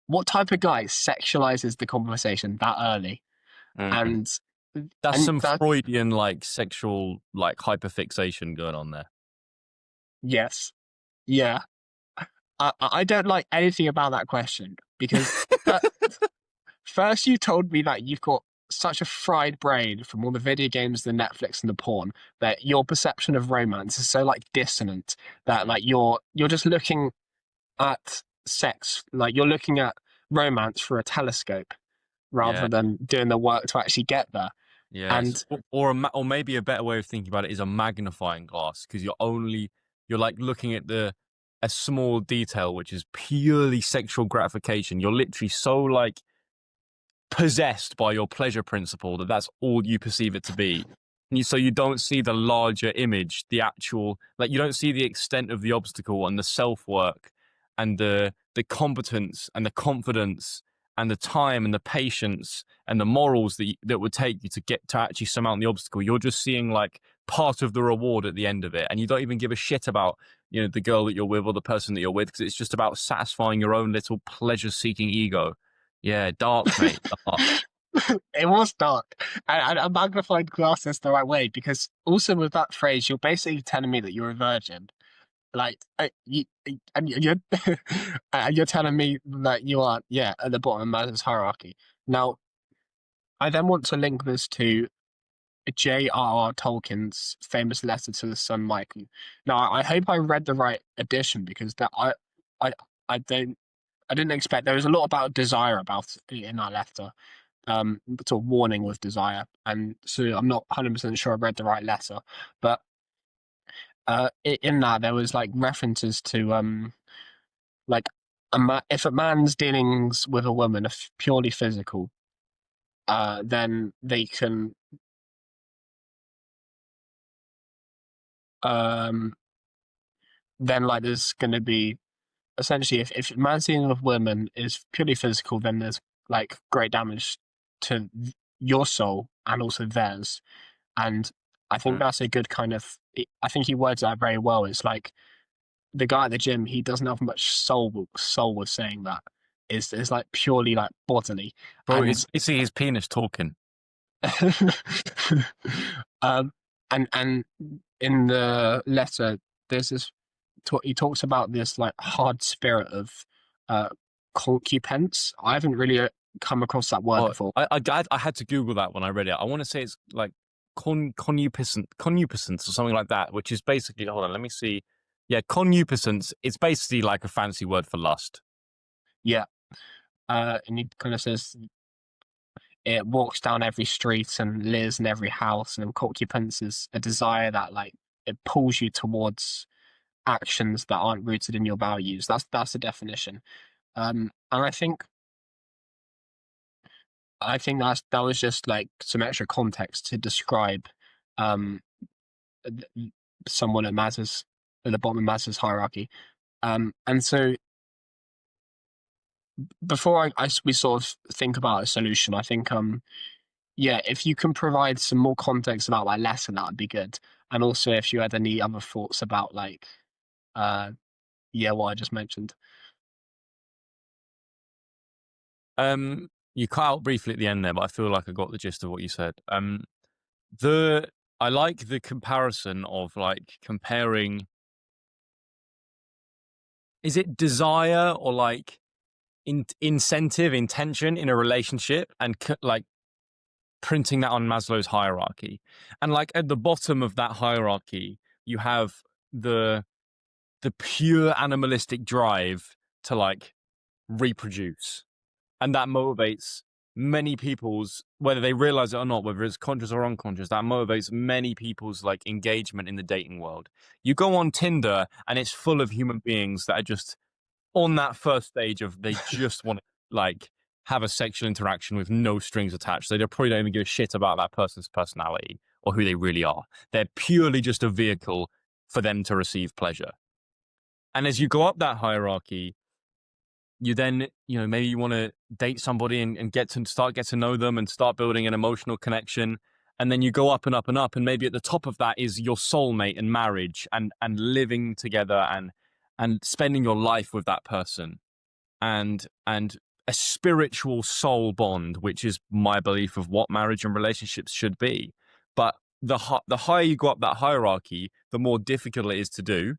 what type of guy sexualizes the conversation that early? Mm. And That's and some that Freudian like sexual like hyperfixation going on there. yes, yeah. I don't like anything about that question because that, first you told me that you've got such a fried brain from all the video games, the Netflix, and the porn that your perception of romance is so like dissonant that like you're just looking at sex, like you're looking at romance through a telescope rather Yeah. than doing the work to actually get there. Yes, And or maybe a better way of thinking about it is a magnifying glass because you're like looking at the a small detail which is purely sexual gratification. You're literally so like possessed by your pleasure principle that that's all you perceive it to be. And so you don't see the larger image, the actual like you don't see the extent of the obstacle and the self work and the competence and the confidence and the time and the patience and the morals that would take you to get to actually surmount the obstacle. You're just seeing like part of the reward at the end of it, and you don't even give a shit about the girl that you're with or the person that you're with because it's just about satisfying your own little pleasure seeking ego. Yeah, dark, mate. Dark. it was dark. And a magnified glass is the right way because also with that phrase, you're basically telling me that you're a virgin. Like and you're and you're telling me that you are, yeah, at the bottom of Maslow's hierarchy. Now, I then want to link this to J.R.R. Tolkien's famous letter to the son Michael. Now, I hope I read the right edition because I I don't I didn't expect there was a lot about desire about in that letter, sort of warning with desire, and so I'm not 100% sure I read the right letter, but in that there was like references to like if a man's dealings with a woman are purely physical, then they can um then like there's going to be essentially if a man's dealing with women is purely physical, then there's like great damage to your soul and also theirs. And I think Mm. that's a good kind of. I think he words that very well. It's like the guy at the gym. He doesn't have much soul with saying that. It's like purely like bodily, Bro, and it's basically his penis talking. um, and in the letter, there's this. He talks about this like hard spirit of uh concupence. I haven't really come across that word Oh, before. I had to Google that when I read it. I want to say it's like concupiscence or something like that, which is basically, hold on, let me see. Yeah, concupiscence. It's basically like a fancy word for lust. Yeah, and he kind of says it walks down every street and lives in every house, and concupence is a desire that like it pulls you towards actions that aren't rooted in your values. That's the definition. And I think that was just like some extra context to describe um someone at the bottom of Maslow's hierarchy. And so before we sort of think about a solution, I think yeah, if you can provide some more context about that lesson, that would be good. And also if you had any other thoughts about like uh yeah, what I just mentioned. You cut out briefly at the end there, but I feel like I got the gist of what you said. The I like the comparison of like comparing. Is it desire or like incentive, intention in a relationship, and like printing that on Maslow's hierarchy. And like at the bottom of that hierarchy, you have the the pure animalistic drive to like reproduce. And that motivates many people's, whether they realize it or not, whether it's conscious or unconscious, that motivates many people's like engagement in the dating world. You go on Tinder and it's full of human beings that are just on that first stage of they just want to like have a sexual interaction with no strings attached. They probably don't even give a shit about that person's personality or who they really are. They're purely just a vehicle for them to receive pleasure. And as you go up that hierarchy, you then, maybe you want to date somebody and get to know them and start building an emotional connection. And then you go up and up and up. And maybe at the top of that is your soulmate and marriage and living together and spending your life with that person and a spiritual soul bond, which is my belief of what marriage and relationships should be. But the higher you go up that hierarchy, the more difficult it is to do,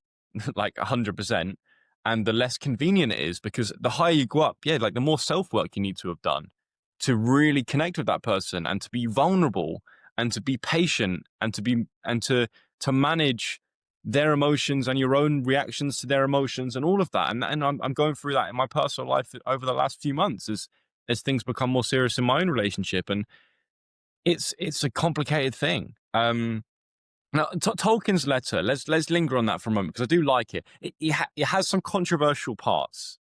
like 100%, and the less convenient it is, because the higher you go up, like the more self-work you need to have done to really connect with that person and to be vulnerable and to be patient and to manage their emotions and your own reactions to their emotions and all of that. And I'm going through that in my personal life over the last few months as things become more serious in my own relationship. And it's a complicated thing. Now, Tolkien's letter, let's linger on that for a moment, because I do like it. It has some controversial parts,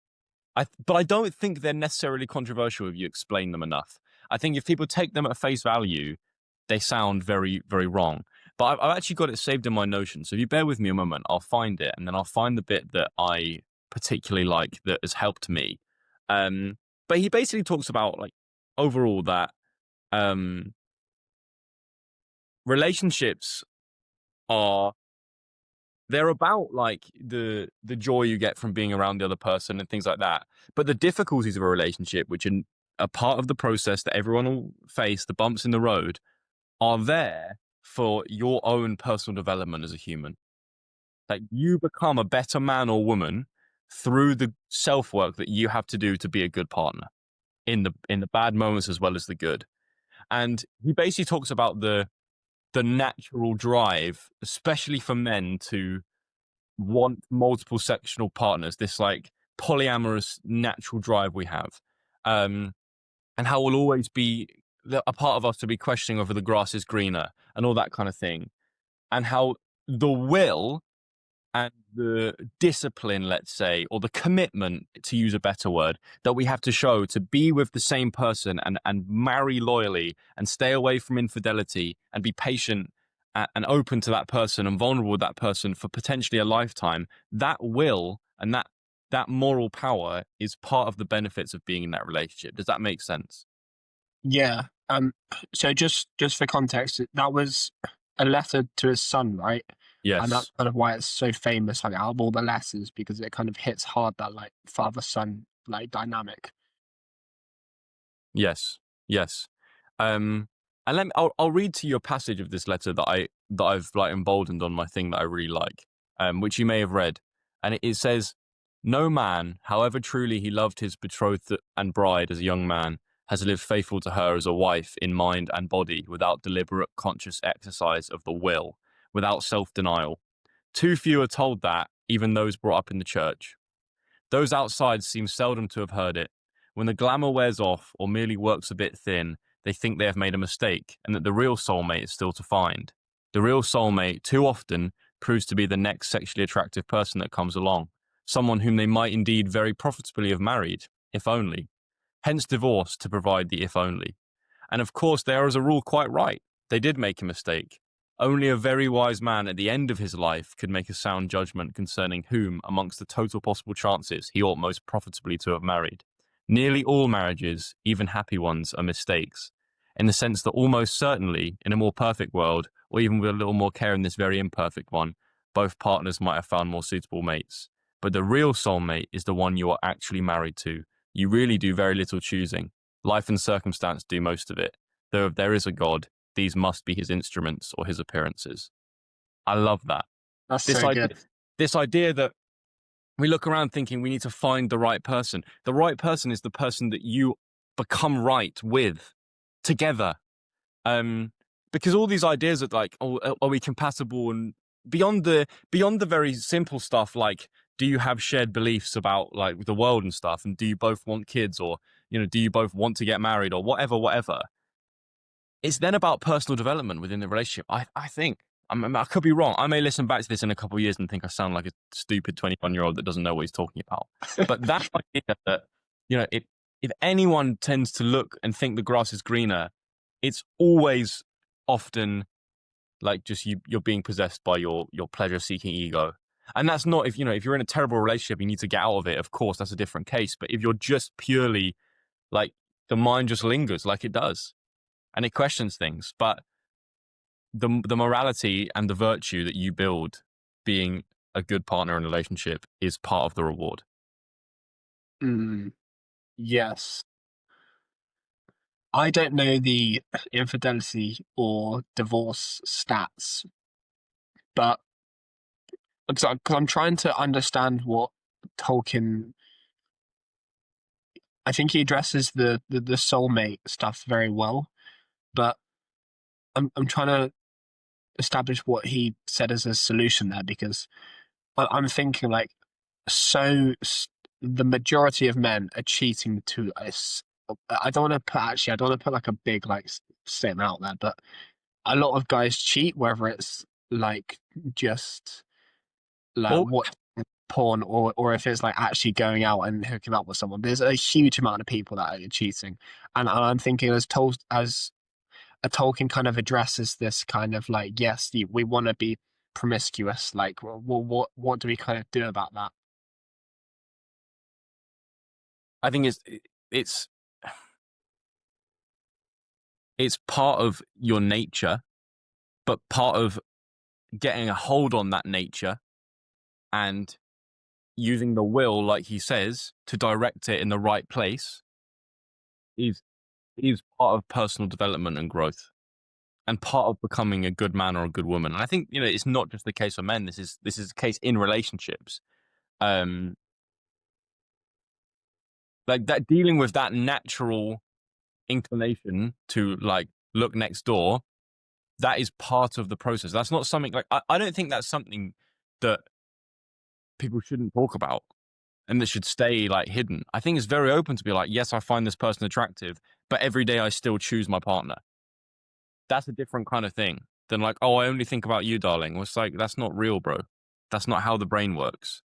but I don't think they're necessarily controversial if you explain them enough. I think if people take them at face value, they sound very, very wrong. But I've actually got it saved in my Notion. So if you bear with me a moment, I'll find it, and then I'll find the bit that I particularly like that has helped me. But he basically talks about, like, overall that relationships are, they're about like the joy you get from being around the other person and things like that. But the difficulties of a relationship, which are a part of the process that everyone will face, the bumps in the road, are there for your own personal development as a human. Like, you become a better man or woman through the self-work that you have to do to be a good partner in the bad moments as well as the good. And he basically talks about the natural drive, especially for men, to want multiple sexual partners, this like polyamorous natural drive we have, and how we'll always be a part of us to be questioning whether the grass is greener and all that kind of thing, and how the will and the discipline, let's say, or the commitment, to use a better word, that we have to show to be with the same person and marry loyally and stay away from infidelity and be patient and open to that person and vulnerable with that person for potentially a lifetime, that will and that moral power is part of the benefits of being in that relationship. Does that make sense? Yeah. So just for context, that was a letter to his son, right? And that's Yes. kind of why it's so famous, like, out of all the letters, because it kind of hits hard, that like father-son like dynamic. Yes, yes. And I'll read to you a passage of this letter that I've like emboldened on my thing that I really like, which you may have read, and it says, "No man, however truly he loved his betrothed and bride as a young man, has lived faithful to her as a wife in mind and body, without deliberate, conscious exercise of the will, without self-denial. Too few are told that, even those brought up in the church. Those outside seem seldom to have heard it. When the glamour wears off or merely works a bit thin, they think they have made a mistake and that the real soulmate is still to find. The real soulmate, too often, proves to be the next sexually attractive person that comes along, someone whom they might indeed very profitably have married, if only. Hence divorce to provide the if only. And of course, they are as a rule quite right. They did make a mistake. Only a very wise man at the end of his life could make a sound judgment concerning whom, amongst the total possible chances, he ought most profitably to have married. Nearly all marriages, even happy ones, are mistakes, in the sense that almost certainly, in a more perfect world, or even with a little more care in this very imperfect one, both partners might have found more suitable mates. But the real soulmate is the one you are actually married to. You really do very little choosing. Life and circumstance do most of it. Though if there is a God, these must be his instruments or his appearances." I love that. That's This so idea, good. this idea that we look around thinking we need to find the right person. The right person is the person that you become right with together. Because all these ideas of like, oh, are we compatible, and beyond the very simple stuff like, do you have shared beliefs about like the world and stuff, and do you both want kids, or do you both want to get married, or whatever. It's then about personal development within the relationship. I think. I could be wrong. I may listen back to this in a couple of years and think I sound like a stupid 21-year-old that doesn't know what he's talking about. But that idea that, if anyone tends to look and think the grass is greener, it's always often like just you're being possessed by your pleasure seeking ego. And that's not, if you're in a terrible relationship, you need to get out of it. Of course, that's a different case. But if you're just purely like, the mind just lingers like it does, and it questions things. But the morality and the virtue that you build being a good partner in a relationship is part of the reward. Mm, yes. I don't know the infidelity or divorce stats, but because I'm trying to understand what Tolkien. I think he addresses the soulmate stuff very well, but I'm trying to establish what he said as a solution there, because I'm thinking like, so the majority of men are cheating to us. I don't want to put, actually, I don't want to put like a big like statement out there, but a lot of guys cheat, whether it's like just like Well, what porn, or if it's like actually going out and hooking up with someone. There's a huge amount of people that are cheating, and I'm thinking as a Tolkien kind of addresses this kind of like, yes, we want to be promiscuous. Like, what do we kind of do about that? I think it's it's part of your nature, but part of getting a hold on that nature and using the will, like he says, to direct it in the right place is is part of personal development and growth, and part of becoming a good man or a good woman. And I think it's not just the case for men. This is the case in relationships. Um, like that, dealing with that natural inclination to like look next door. That is part of the process. That's not something like I don't think that's something that people shouldn't talk about and that should stay like hidden. I think it's very open to be like, yes, I find this person attractive, but every day I still choose my partner. That's a different kind of thing than like, oh, I only think about you, darling. Well, it's like, that's not real, bro. That's not how the brain works.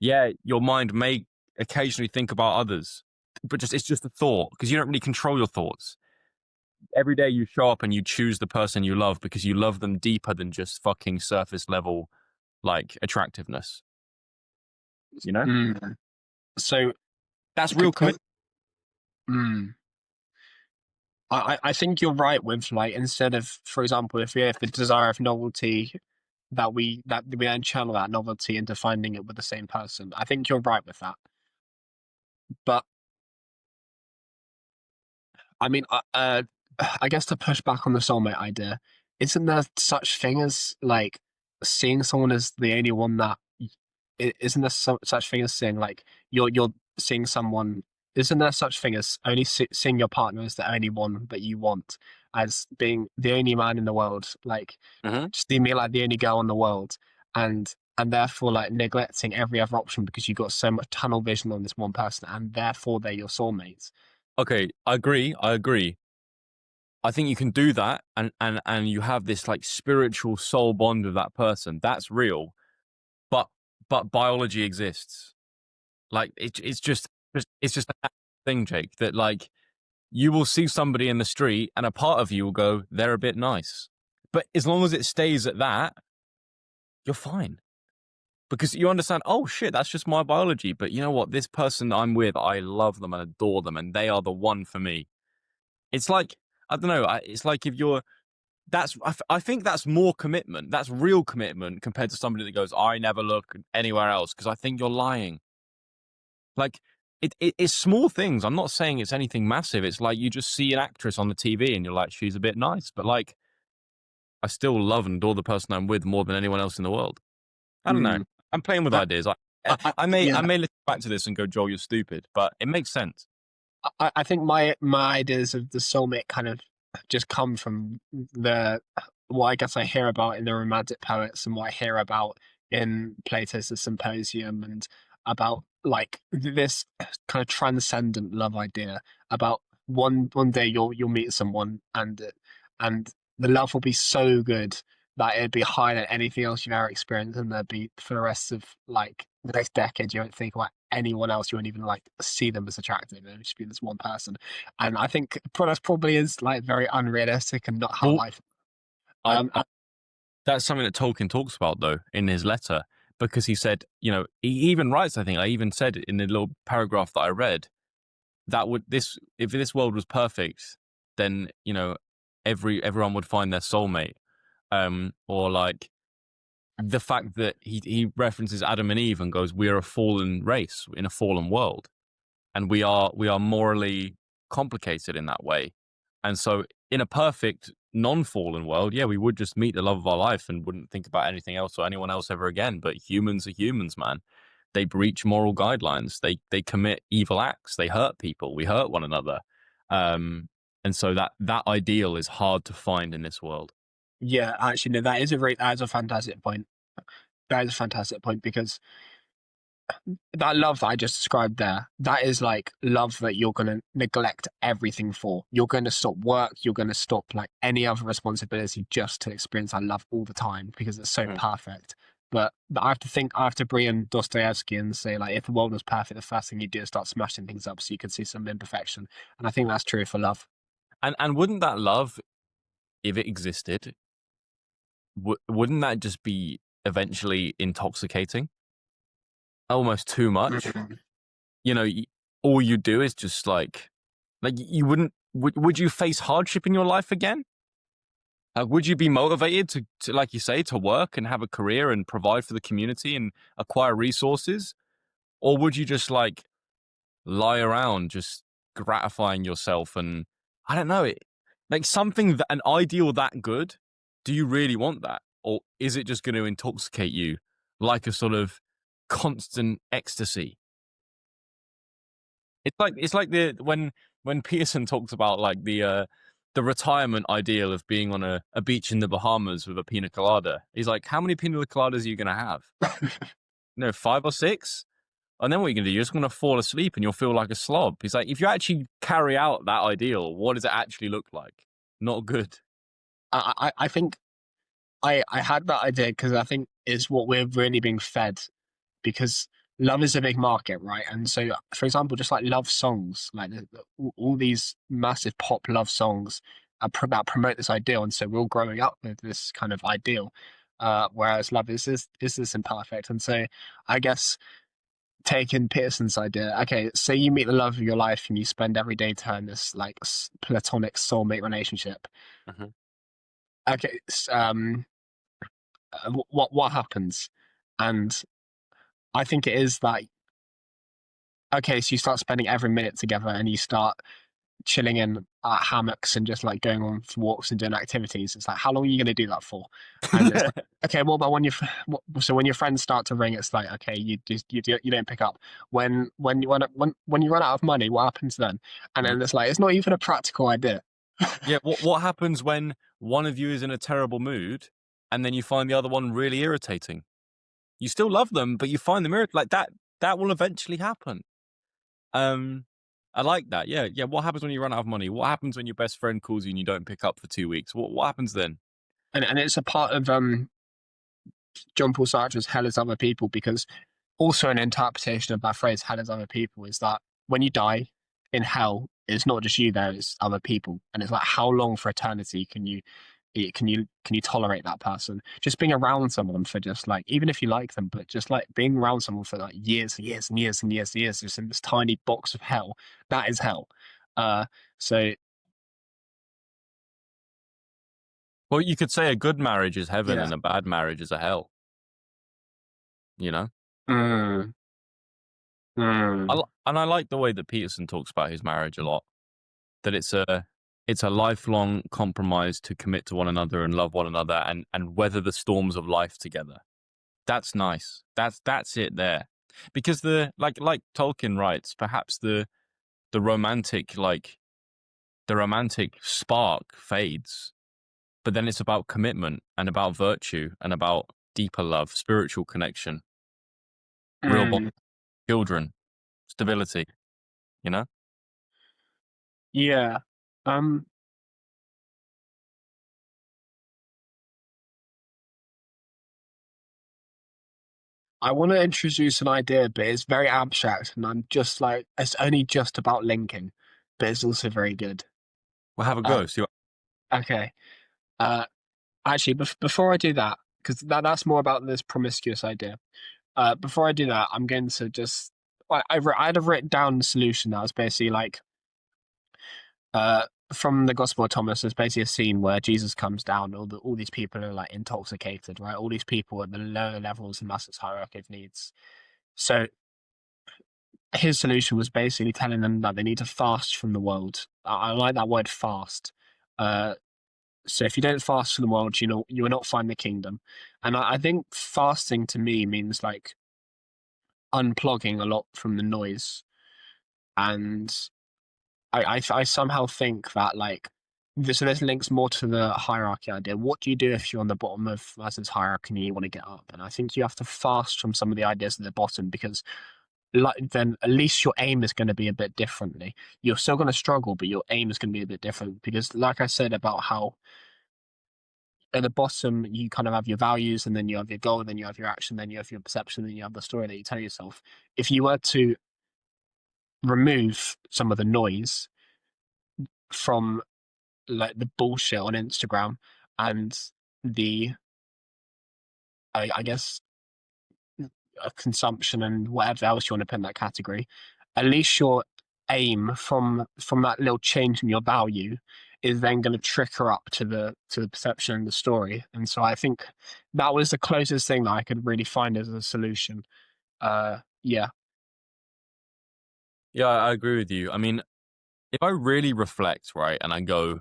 Yeah, your mind may occasionally think about others, but it's just a thought, because you don't really control your thoughts. Every day you show up and you choose the person you love because you love them deeper than just fucking surface level like attractiveness. You know? Mm. So, That's real because, commitment. mm, I think you're right with like, instead of, for example, if we have the desire of novelty, that we then channel that novelty into finding it with the same person. I think you're right with that. But I mean, I guess to push back on the soulmate idea, isn't there such thing as like seeing someone as the only one that isn't there such thing as saying like you're seeing someone? Isn't there such thing as only seeing your partner as the only one that you want, as being the only man in the world, like Mm-hmm. just seeing me like the only girl in the world, and therefore like neglecting every other option because you've got so much tunnel vision on this one person, and therefore they're your soulmates. Okay, I agree. I agree. I think you can do that, and you have this like spiritual soul bond with that person. That's real. But biology exists. Like it's just a thing, Jake, that like you will see somebody in the street and a part of you will go, they're a bit nice. But as long as it stays at that, you're fine. Because you understand, oh shit, that's just my biology. But you know what? This person I'm with, I love them and adore them, and they are the one for me. It's like, I don't know, it's like if you're, I think that's more commitment. That's real commitment compared to somebody that goes, I never look anywhere else, because I think you're lying. Like, it's small things. I'm not saying it's anything massive. It's like you just see an actress on the TV and you're like, she's a bit nice. But like, I still love and adore the person I'm with more than anyone else in the world. I don't know. Mm. I'm playing with I, ideas. I yeah, may listen back to this and go, Joel, you're stupid, but it makes sense. I think my ideas of the soulmate kind of just come from the what I guess I hear about in the Romantic poets, and what I hear about in Plato's The Symposium, and about like this kind of transcendent love idea about one day you'll meet someone, and the love will be so good that it'd be higher than anything else you've ever experienced, and there'd be for the rest of like the next decade you won't think about anyone else. You won't even like see them as attractive. It would just be this one person. And I think that probably is like very unrealistic and not how Well, life. I, Um, I That's something that Tolkien talks about, though, in his letter, because he said, he even writes, I think, I even said in the little paragraph that I read, that if this world was perfect, then, everyone would find their soulmate. Or like the fact that he references Adam and Eve and goes, we're a fallen race in a fallen world, and we are morally complicated in that way. And so in a perfect non-fallen world, yeah, we would just meet the love of our life and wouldn't think about anything else or anyone else ever again. But humans are humans, man. They breach moral guidelines. They commit evil acts. They hurt people. We hurt one another. And so that ideal is hard to find in this world. Yeah, actually, no, that is a fantastic point. That is a fantastic point because that love that I just described there, that is like love that you're going to neglect everything for. You're going to stop work. You're going to stop like any other responsibility just to experience that love all the time because it's so Mm. perfect. But I have to bring in Dostoyevsky and say like, if the world was perfect, the first thing you do is start smashing things up so you can see some imperfection. And I think that's true for love. And wouldn't that love, if it existed, wouldn't that just be eventually intoxicating? Almost too much. Mhm. All you do is just like you wouldn't. Would you face hardship in your life again? Would you be motivated to, like you say, to work and have a career and provide for the community and acquire resources? Or would you just like lie around just gratifying yourself? And I don't know, like something that an ideal that good, do you really want that? Or is it just going to intoxicate you like a sort of constant ecstasy? It's like the when Pearson talks about like the retirement ideal of being on a beach in the Bahamas with a pina colada. He's like, how many pina coladas are you gonna have? No, 5 or 6? And then what are you gonna do? You're just gonna fall asleep and you'll feel like a slob. He's like, if you actually carry out that ideal, what does it actually look like? Not good. I think I had that idea because I think it's what we're really being fed because love is a big market, right? And so, for example, just like love songs, like all these massive pop love songs that promote this ideal, and so we're all growing up with this kind of ideal, whereas love is this imperfect, and so I guess taking Pearson's idea, okay, say you meet the love of your life and you spend every day to in this like platonic soulmate relationship. Mhm. Okay, what happens? And I think it is that okay, so you start spending every minute together and you start chilling in hammocks and just like going on for walks and doing activities. It's like, how long are you going to do that for? And it's like, okay, what about when so when your friends start to ring, it's like, okay, you don't pick up. When you run out of money, what happens then? And Mhm. then it's like, it's not even a practical idea. Yeah, what happens when one of you is in a terrible mood and then you find the other one really irritating? You still love them, but you find them like that. That will eventually happen. Um, I like that. Yeah, yeah. What happens when you run out of money? What happens when your best friend calls you and you don't pick up for 2 weeks? What happens then? And it's a part of John Paul Sartre's hell is other people because also an interpretation of that phrase hell is other people is that when you die in hell it's not just you there, it's other people, and it's like how long for eternity can you tolerate that person just being around someone for just like even if you like them but just like being around someone for like years and years and years and years and years just in this tiny box of hell, that is hell. So Well, you could say a good marriage is heaven yeah. and a bad marriage is a hell. You know, mm, mm, and I like the way that Peterson talks about his marriage a lot. That it's a lifelong compromise to commit to one another and love one another and weather the storms of life together. That's nice. That's it there. Because like Tolkien writes, perhaps the romantic the romantic spark fades, but then it's about commitment and about virtue and about deeper love, spiritual connection, real bond, mm. children, stability, you know? Yeah. um I want to introduce an idea, but it's very abstract, and I'm just like, it's only just about linking, but it's also very good. Well, have a Uh, go. See what, okay. Uh, Actually, before I do that, because that's more about this promiscuous idea. Before I do that, I'm going to just I had a written down solution that was basically like uh from the Gospel of Thomas. There's basically a scene where Jesus comes down, all these people are like intoxicated, right? All these people at the lower levels in Maslow's hierarchy of needs. So his solution was basically telling them that they need to fast from the world. I like that word fast. Uh, so if you don't fast from the world, you know you will not find the kingdom. And I think fasting to me means like unplugging a lot from the noise. And I somehow think that like this links more to the hierarchy idea. What do you do if you're on the bottom of Maslow's hierarchy and you want to get up? And I think you have to fast from some of the ideas at the bottom because like then at least your aim is going to be a bit differently. You're still going to struggle, but your aim is going to be a bit different because, like I said about how at the bottom you kind of have your values, and then you have your goal, and then you have your action, then you have your perception, then you have the story that you tell yourself. If you were to remove some of the noise from like the bullshit on Instagram and the I guess consumption and whatever else you want to put in that category, at least your aim from that little change in your value is then going to trickle up to the perception and the story. And so I think that was the closest thing that I could really find as a solution. Yeah, Yeah, I agree with you. I mean, if I really reflect, right, and I go,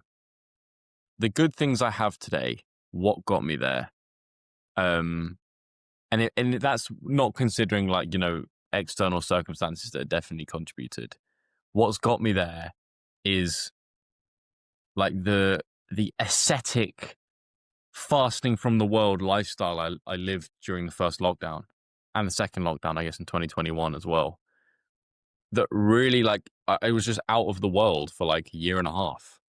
the good things I have today, what got me there? Um, and that's not considering like, external circumstances that definitely contributed. What's got me there is like the ascetic fasting from the world lifestyle I lived during the first lockdown and the second lockdown, I guess, in 2021 as well. That really like I was just out of the world for like a year and a half.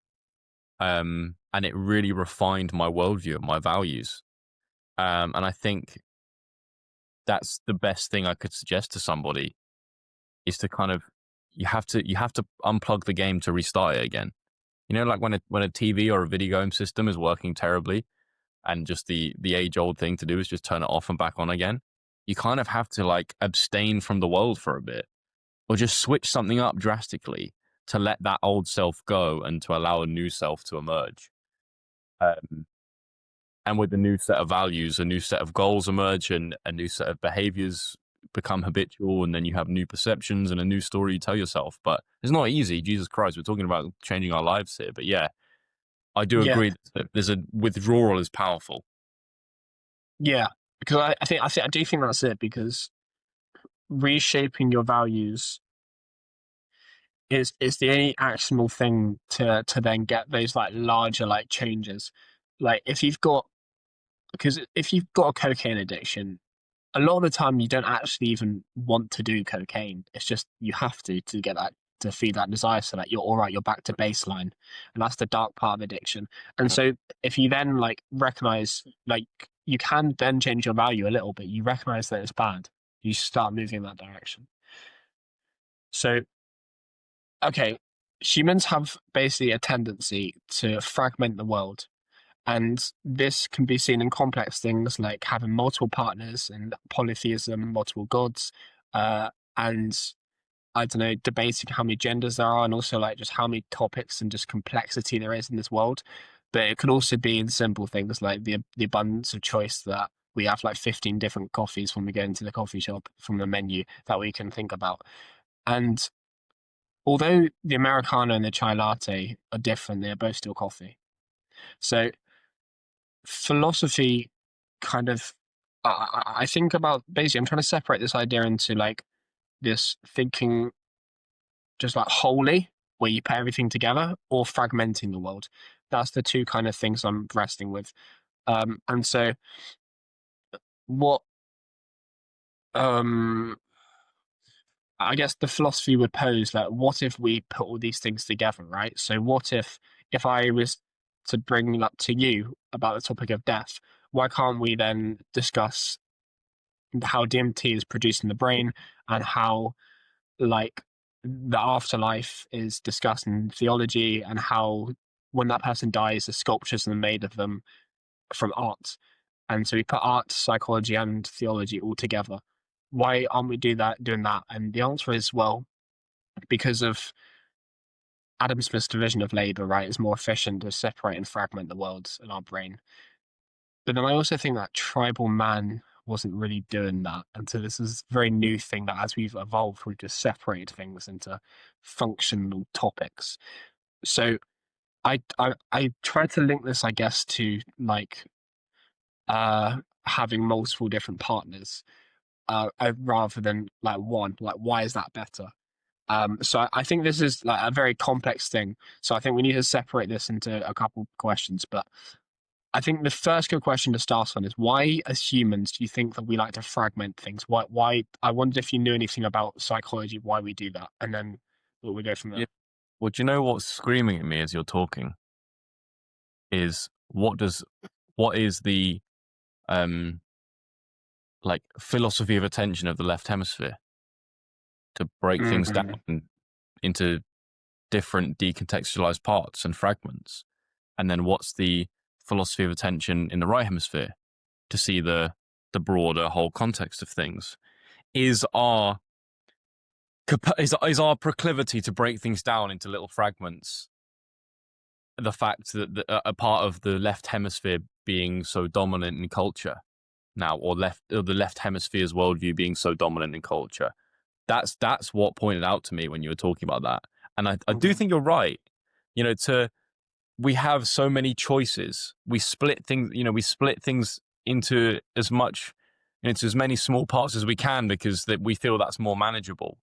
And it really refined my worldview and my values. And I think that's the best thing I could suggest to somebody is to kind of you have to unplug the game to restart it again. Like when a TV or a video game system is working terribly, and just the age old thing to do is just turn it off and back on again. You kind of have to like abstain from the world for a bit, or just switch something up drastically to let that old self go and to allow a new self to emerge. Um, and with a new set of values, a new set of goals emerge, and a new set of behaviors become habitual, and then you have new perceptions and a new story you tell yourself. But it's not easy. Jesus Christ, we're talking about changing our lives here. But yeah, I do yeah, agree that there's a withdrawal is powerful. yeah. Because I do think that's it because reshaping your values is the only actionable thing to then get those like larger like changes. Like if you've got because if you've got a cocaine addiction, a lot of the time you don't actually even want to do cocaine. It's just you have to get that to feed that desire so that you're all right, you're back to baseline. And that's the dark part of addiction. And Mhm. so if you then like recognize like you can then change your value a little bit, you recognize that it's bad, you start moving in that direction. So okay, humans have basically a tendency to fragment the world. And this can be seen in complex things like having multiple partners and polytheism, multiple gods, and I don't know, debating how many genders there are, and also like just how many topics and just complexity there is in this world. But it could also be in simple things like the abundance of choice that we have like 15 different coffees when we go into the coffee shop from the menu that we can think about. And although the Americano and the chai latte are different, they are both still coffee. So philosophy kind of I think about basically I'm trying to separate this idea into like this thinking just like wholly where you put everything together or fragmenting the world. That's the two kind of things I'm wrestling with. And so what um I guess the philosophy would pose like what if we put all these things together, right? So what if I was to bring up to you about the topic of death, why can't we then discuss how DMT is produced in the brain and how like the afterlife is discussed in theology and how when that person dies, the sculptures are made of them. from art. And so we put art, psychology, and theology all together. Why aren't we doing that? And the answer is, well, because of Adam Smith's division of labor, right? It's more efficient to separate and fragment the worlds in our brain. But then I also think that tribal man wasn't really doing that. And so this is a very new thing that as we've evolved, we've just separated things into functional topics. So I tried to link this, I guess, to like having multiple different partners rather than like one. Like, why is that better? So I think this is like a very complex thing. So I think we need to separate this into a couple questions. But I think the first good question to start on is why, as humans, do you think that we like to fragment things? Why? I wondered if you knew anything about psychology, why we do that, and then we go from there. Yeah. Well, do you know what's screaming at me as you're talking? Is what is the like philosophy of attention of the left hemisphere to break things Mm-hmm. down into different decontextualized parts and fragments, and then what's the philosophy of attention in the right hemisphere to see the broader whole context of things? Is our proclivity to break things down into little fragments the fact that a part of the left hemisphere being so dominant in culture now, or the left hemisphere's worldview being so dominant in culture? That's what pointed out to me when you were talking about that, and I do think you're right. You know, we have so many choices. We split things into as much, into as many small parts as we can because that we feel that's more manageable.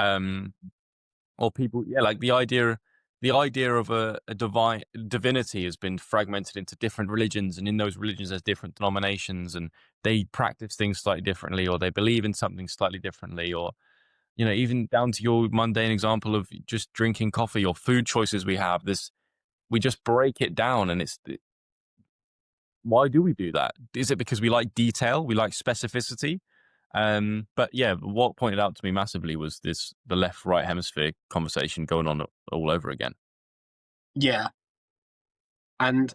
Or people, yeah, like the idea of a divine divinity has been fragmented into different religions, and in those religions there's different denominations, and they practice things slightly differently, or they believe in something slightly differently, or even down to your mundane example of just drinking coffee or food choices we have. We just break it down, and why do we do that? Is it because we like detail, we like specificity? But yeah, what pointed out to me massively was the left right hemisphere conversation going on all over again. Yeah, and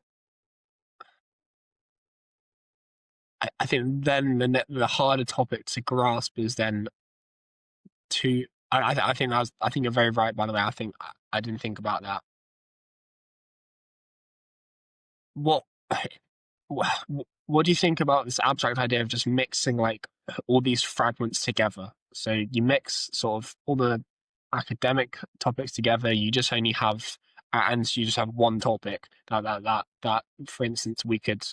I think then the harder topic to grasp is then to I think I think you're very right, by the way. I think I didn't think about that. What what do you think about this abstract idea of just mixing like all these fragments together? So you mix sort of all the academic topics together. You just only have and you just have one topic that for instance we could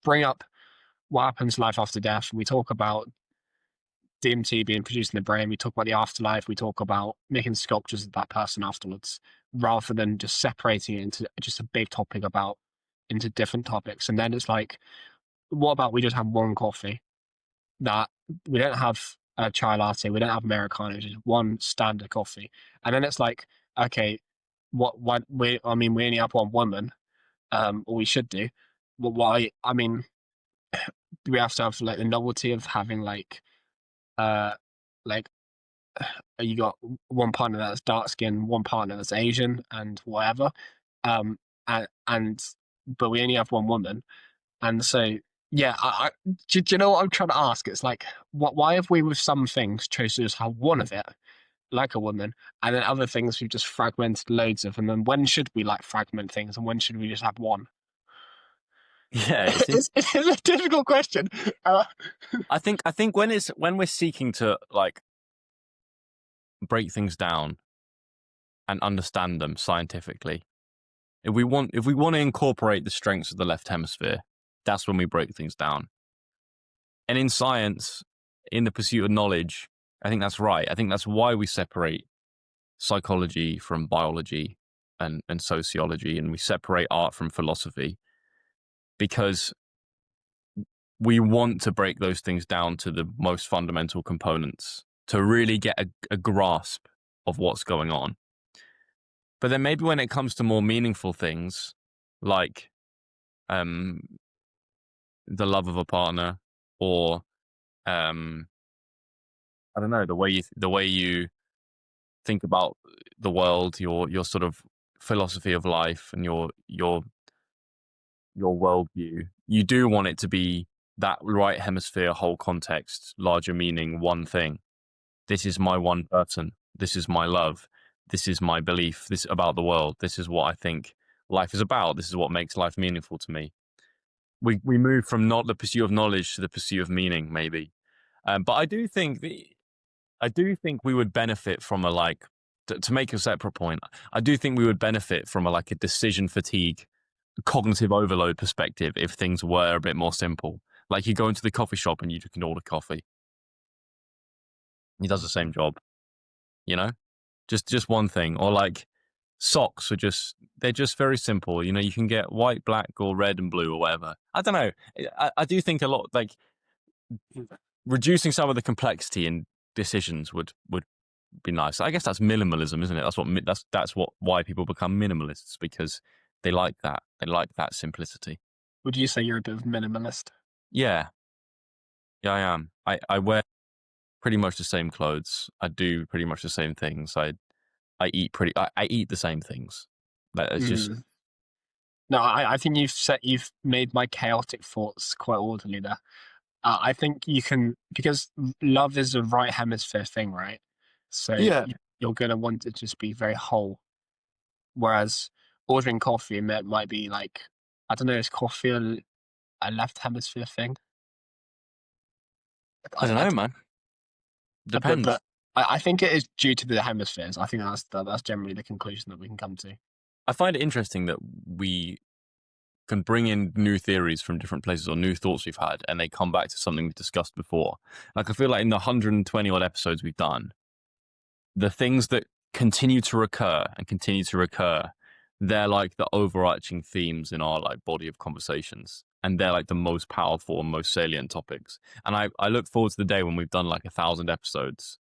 bring up what happens life after death. We talk about DMT being produced in the brain. We talk about the afterlife. We talk about making sculptures of that person afterwards, rather than just separating it into just a big topic about into different topics. And then it's like, what about we just have one coffee that we don't have a chai latte, we don't have Americano, just one standard coffee. And then it's like, okay, what I mean, we only have one woman, or we should do. But why? I mean, do we have to have like the novelty of having uh like you got one partner that's dark skinned, one partner that's Asian, and whatever. And but we only have one woman, and so yeah. Do you know what I'm trying to ask? It's like, why have we with some things chose to just have one of it, like a woman, and then other things we've just fragmented loads of, and then when should we like fragment things, and when should we just have one? Yeah, it's It's a difficult question. I think when we're seeking to like break things down and understand them scientifically, if we want to incorporate the strengths of the left hemisphere, that's when we break things down. And in science, in the pursuit of knowledge, I think that's right. I think that's why we separate psychology from biology and sociology, and we separate art from philosophy, because we want to break those things down to the most fundamental components to really get a grasp of what's going on. But then maybe when it comes to more meaningful things like the love of a partner, or I don't know, the way you think about the world, your sort of philosophy of life, and your worldview, you do want it to be that right hemisphere, whole context, larger meaning, one thing. This is my one person. This is my love. This is my belief. This about the world. This is what I think life is about. This is what makes life meaningful to me. We move from not the pursuit of knowledge to the pursuit of meaning, maybe. But I do think we would benefit from a to make a separate point. I do think we would benefit from a decision fatigue, cognitive overload perspective if things were a bit more simple. Like you go into the coffee shop and you can order coffee. He does the same job, you know, just one thing. Or like socks they're just very simple. You know, you can get white, black, or red and blue or whatever. I don't know. I do think a lot reducing some of the complexity in decisions would be nice. I guess that's minimalism, isn't it? That's why people become minimalists, because they like that. They like that simplicity. Would you say you're a bit of a minimalist? Yeah, I am. I wear pretty much the same clothes. I do pretty much the same things. I eat I eat the same things. It's just No, I think you've made my chaotic thoughts quite orderly there. I think you can, because love is a right hemisphere thing, right? So yeah. you're gonna want it to just be very whole. Whereas ordering coffee might be like, I don't know, is coffee a left hemisphere thing? I don't I know, man. Depends. but I think it is due to the hemispheres. I think that's generally the conclusion that we can come to. I find it interesting that we can bring in new theories from different places or new thoughts we've had, and they come back to something we discussed before. Like I feel like in the 120 odd episodes we've done, the things that continue to recur, they're like the overarching themes in our body of conversations, and they're like the most powerful and most salient topics. And I look forward to the day when we've done 1,000 episodes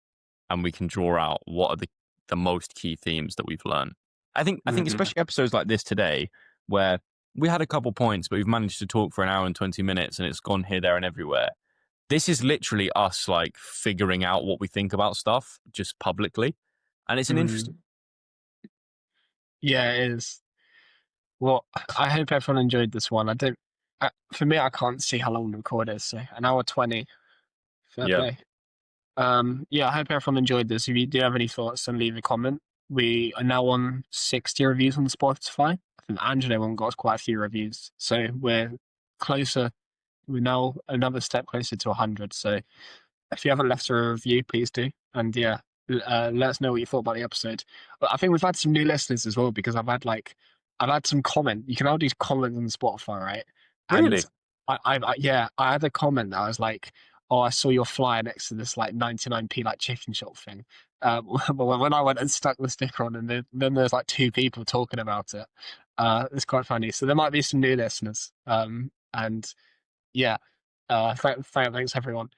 and we can draw out what are the most key themes that we've learned. I think especially episodes like this today, where we had a couple points, but we've managed to talk for an hour and 20 minutes and it's gone here, there, and everywhere. This is literally us figuring out what we think about stuff just publicly. And it's an interesting. Yeah, it is. Well, I hope everyone enjoyed this one. For me, I can't see how long the record is, so an hour 20. Fair Yeah. play. Yeah, I hope everyone enjoyed this. If you do have any thoughts, then leave a comment. We are now on 60 reviews on Spotify. I think Angelo one got quite a few reviews, so we're closer. We're now another step closer to 100. So if you haven't left a review, please do. And yeah, let us know what you thought about the episode. But I think we've had some new listeners as well, because I've had some comment. You can all do comments on Spotify, right? And Really? I had a comment that was like, "Oh, I saw your flyer next to this 99p chicken shop thing." But when I went and stuck the sticker on, and then there's two people talking about it. It's quite funny. So there might be some new listeners. And yeah, thanks everyone.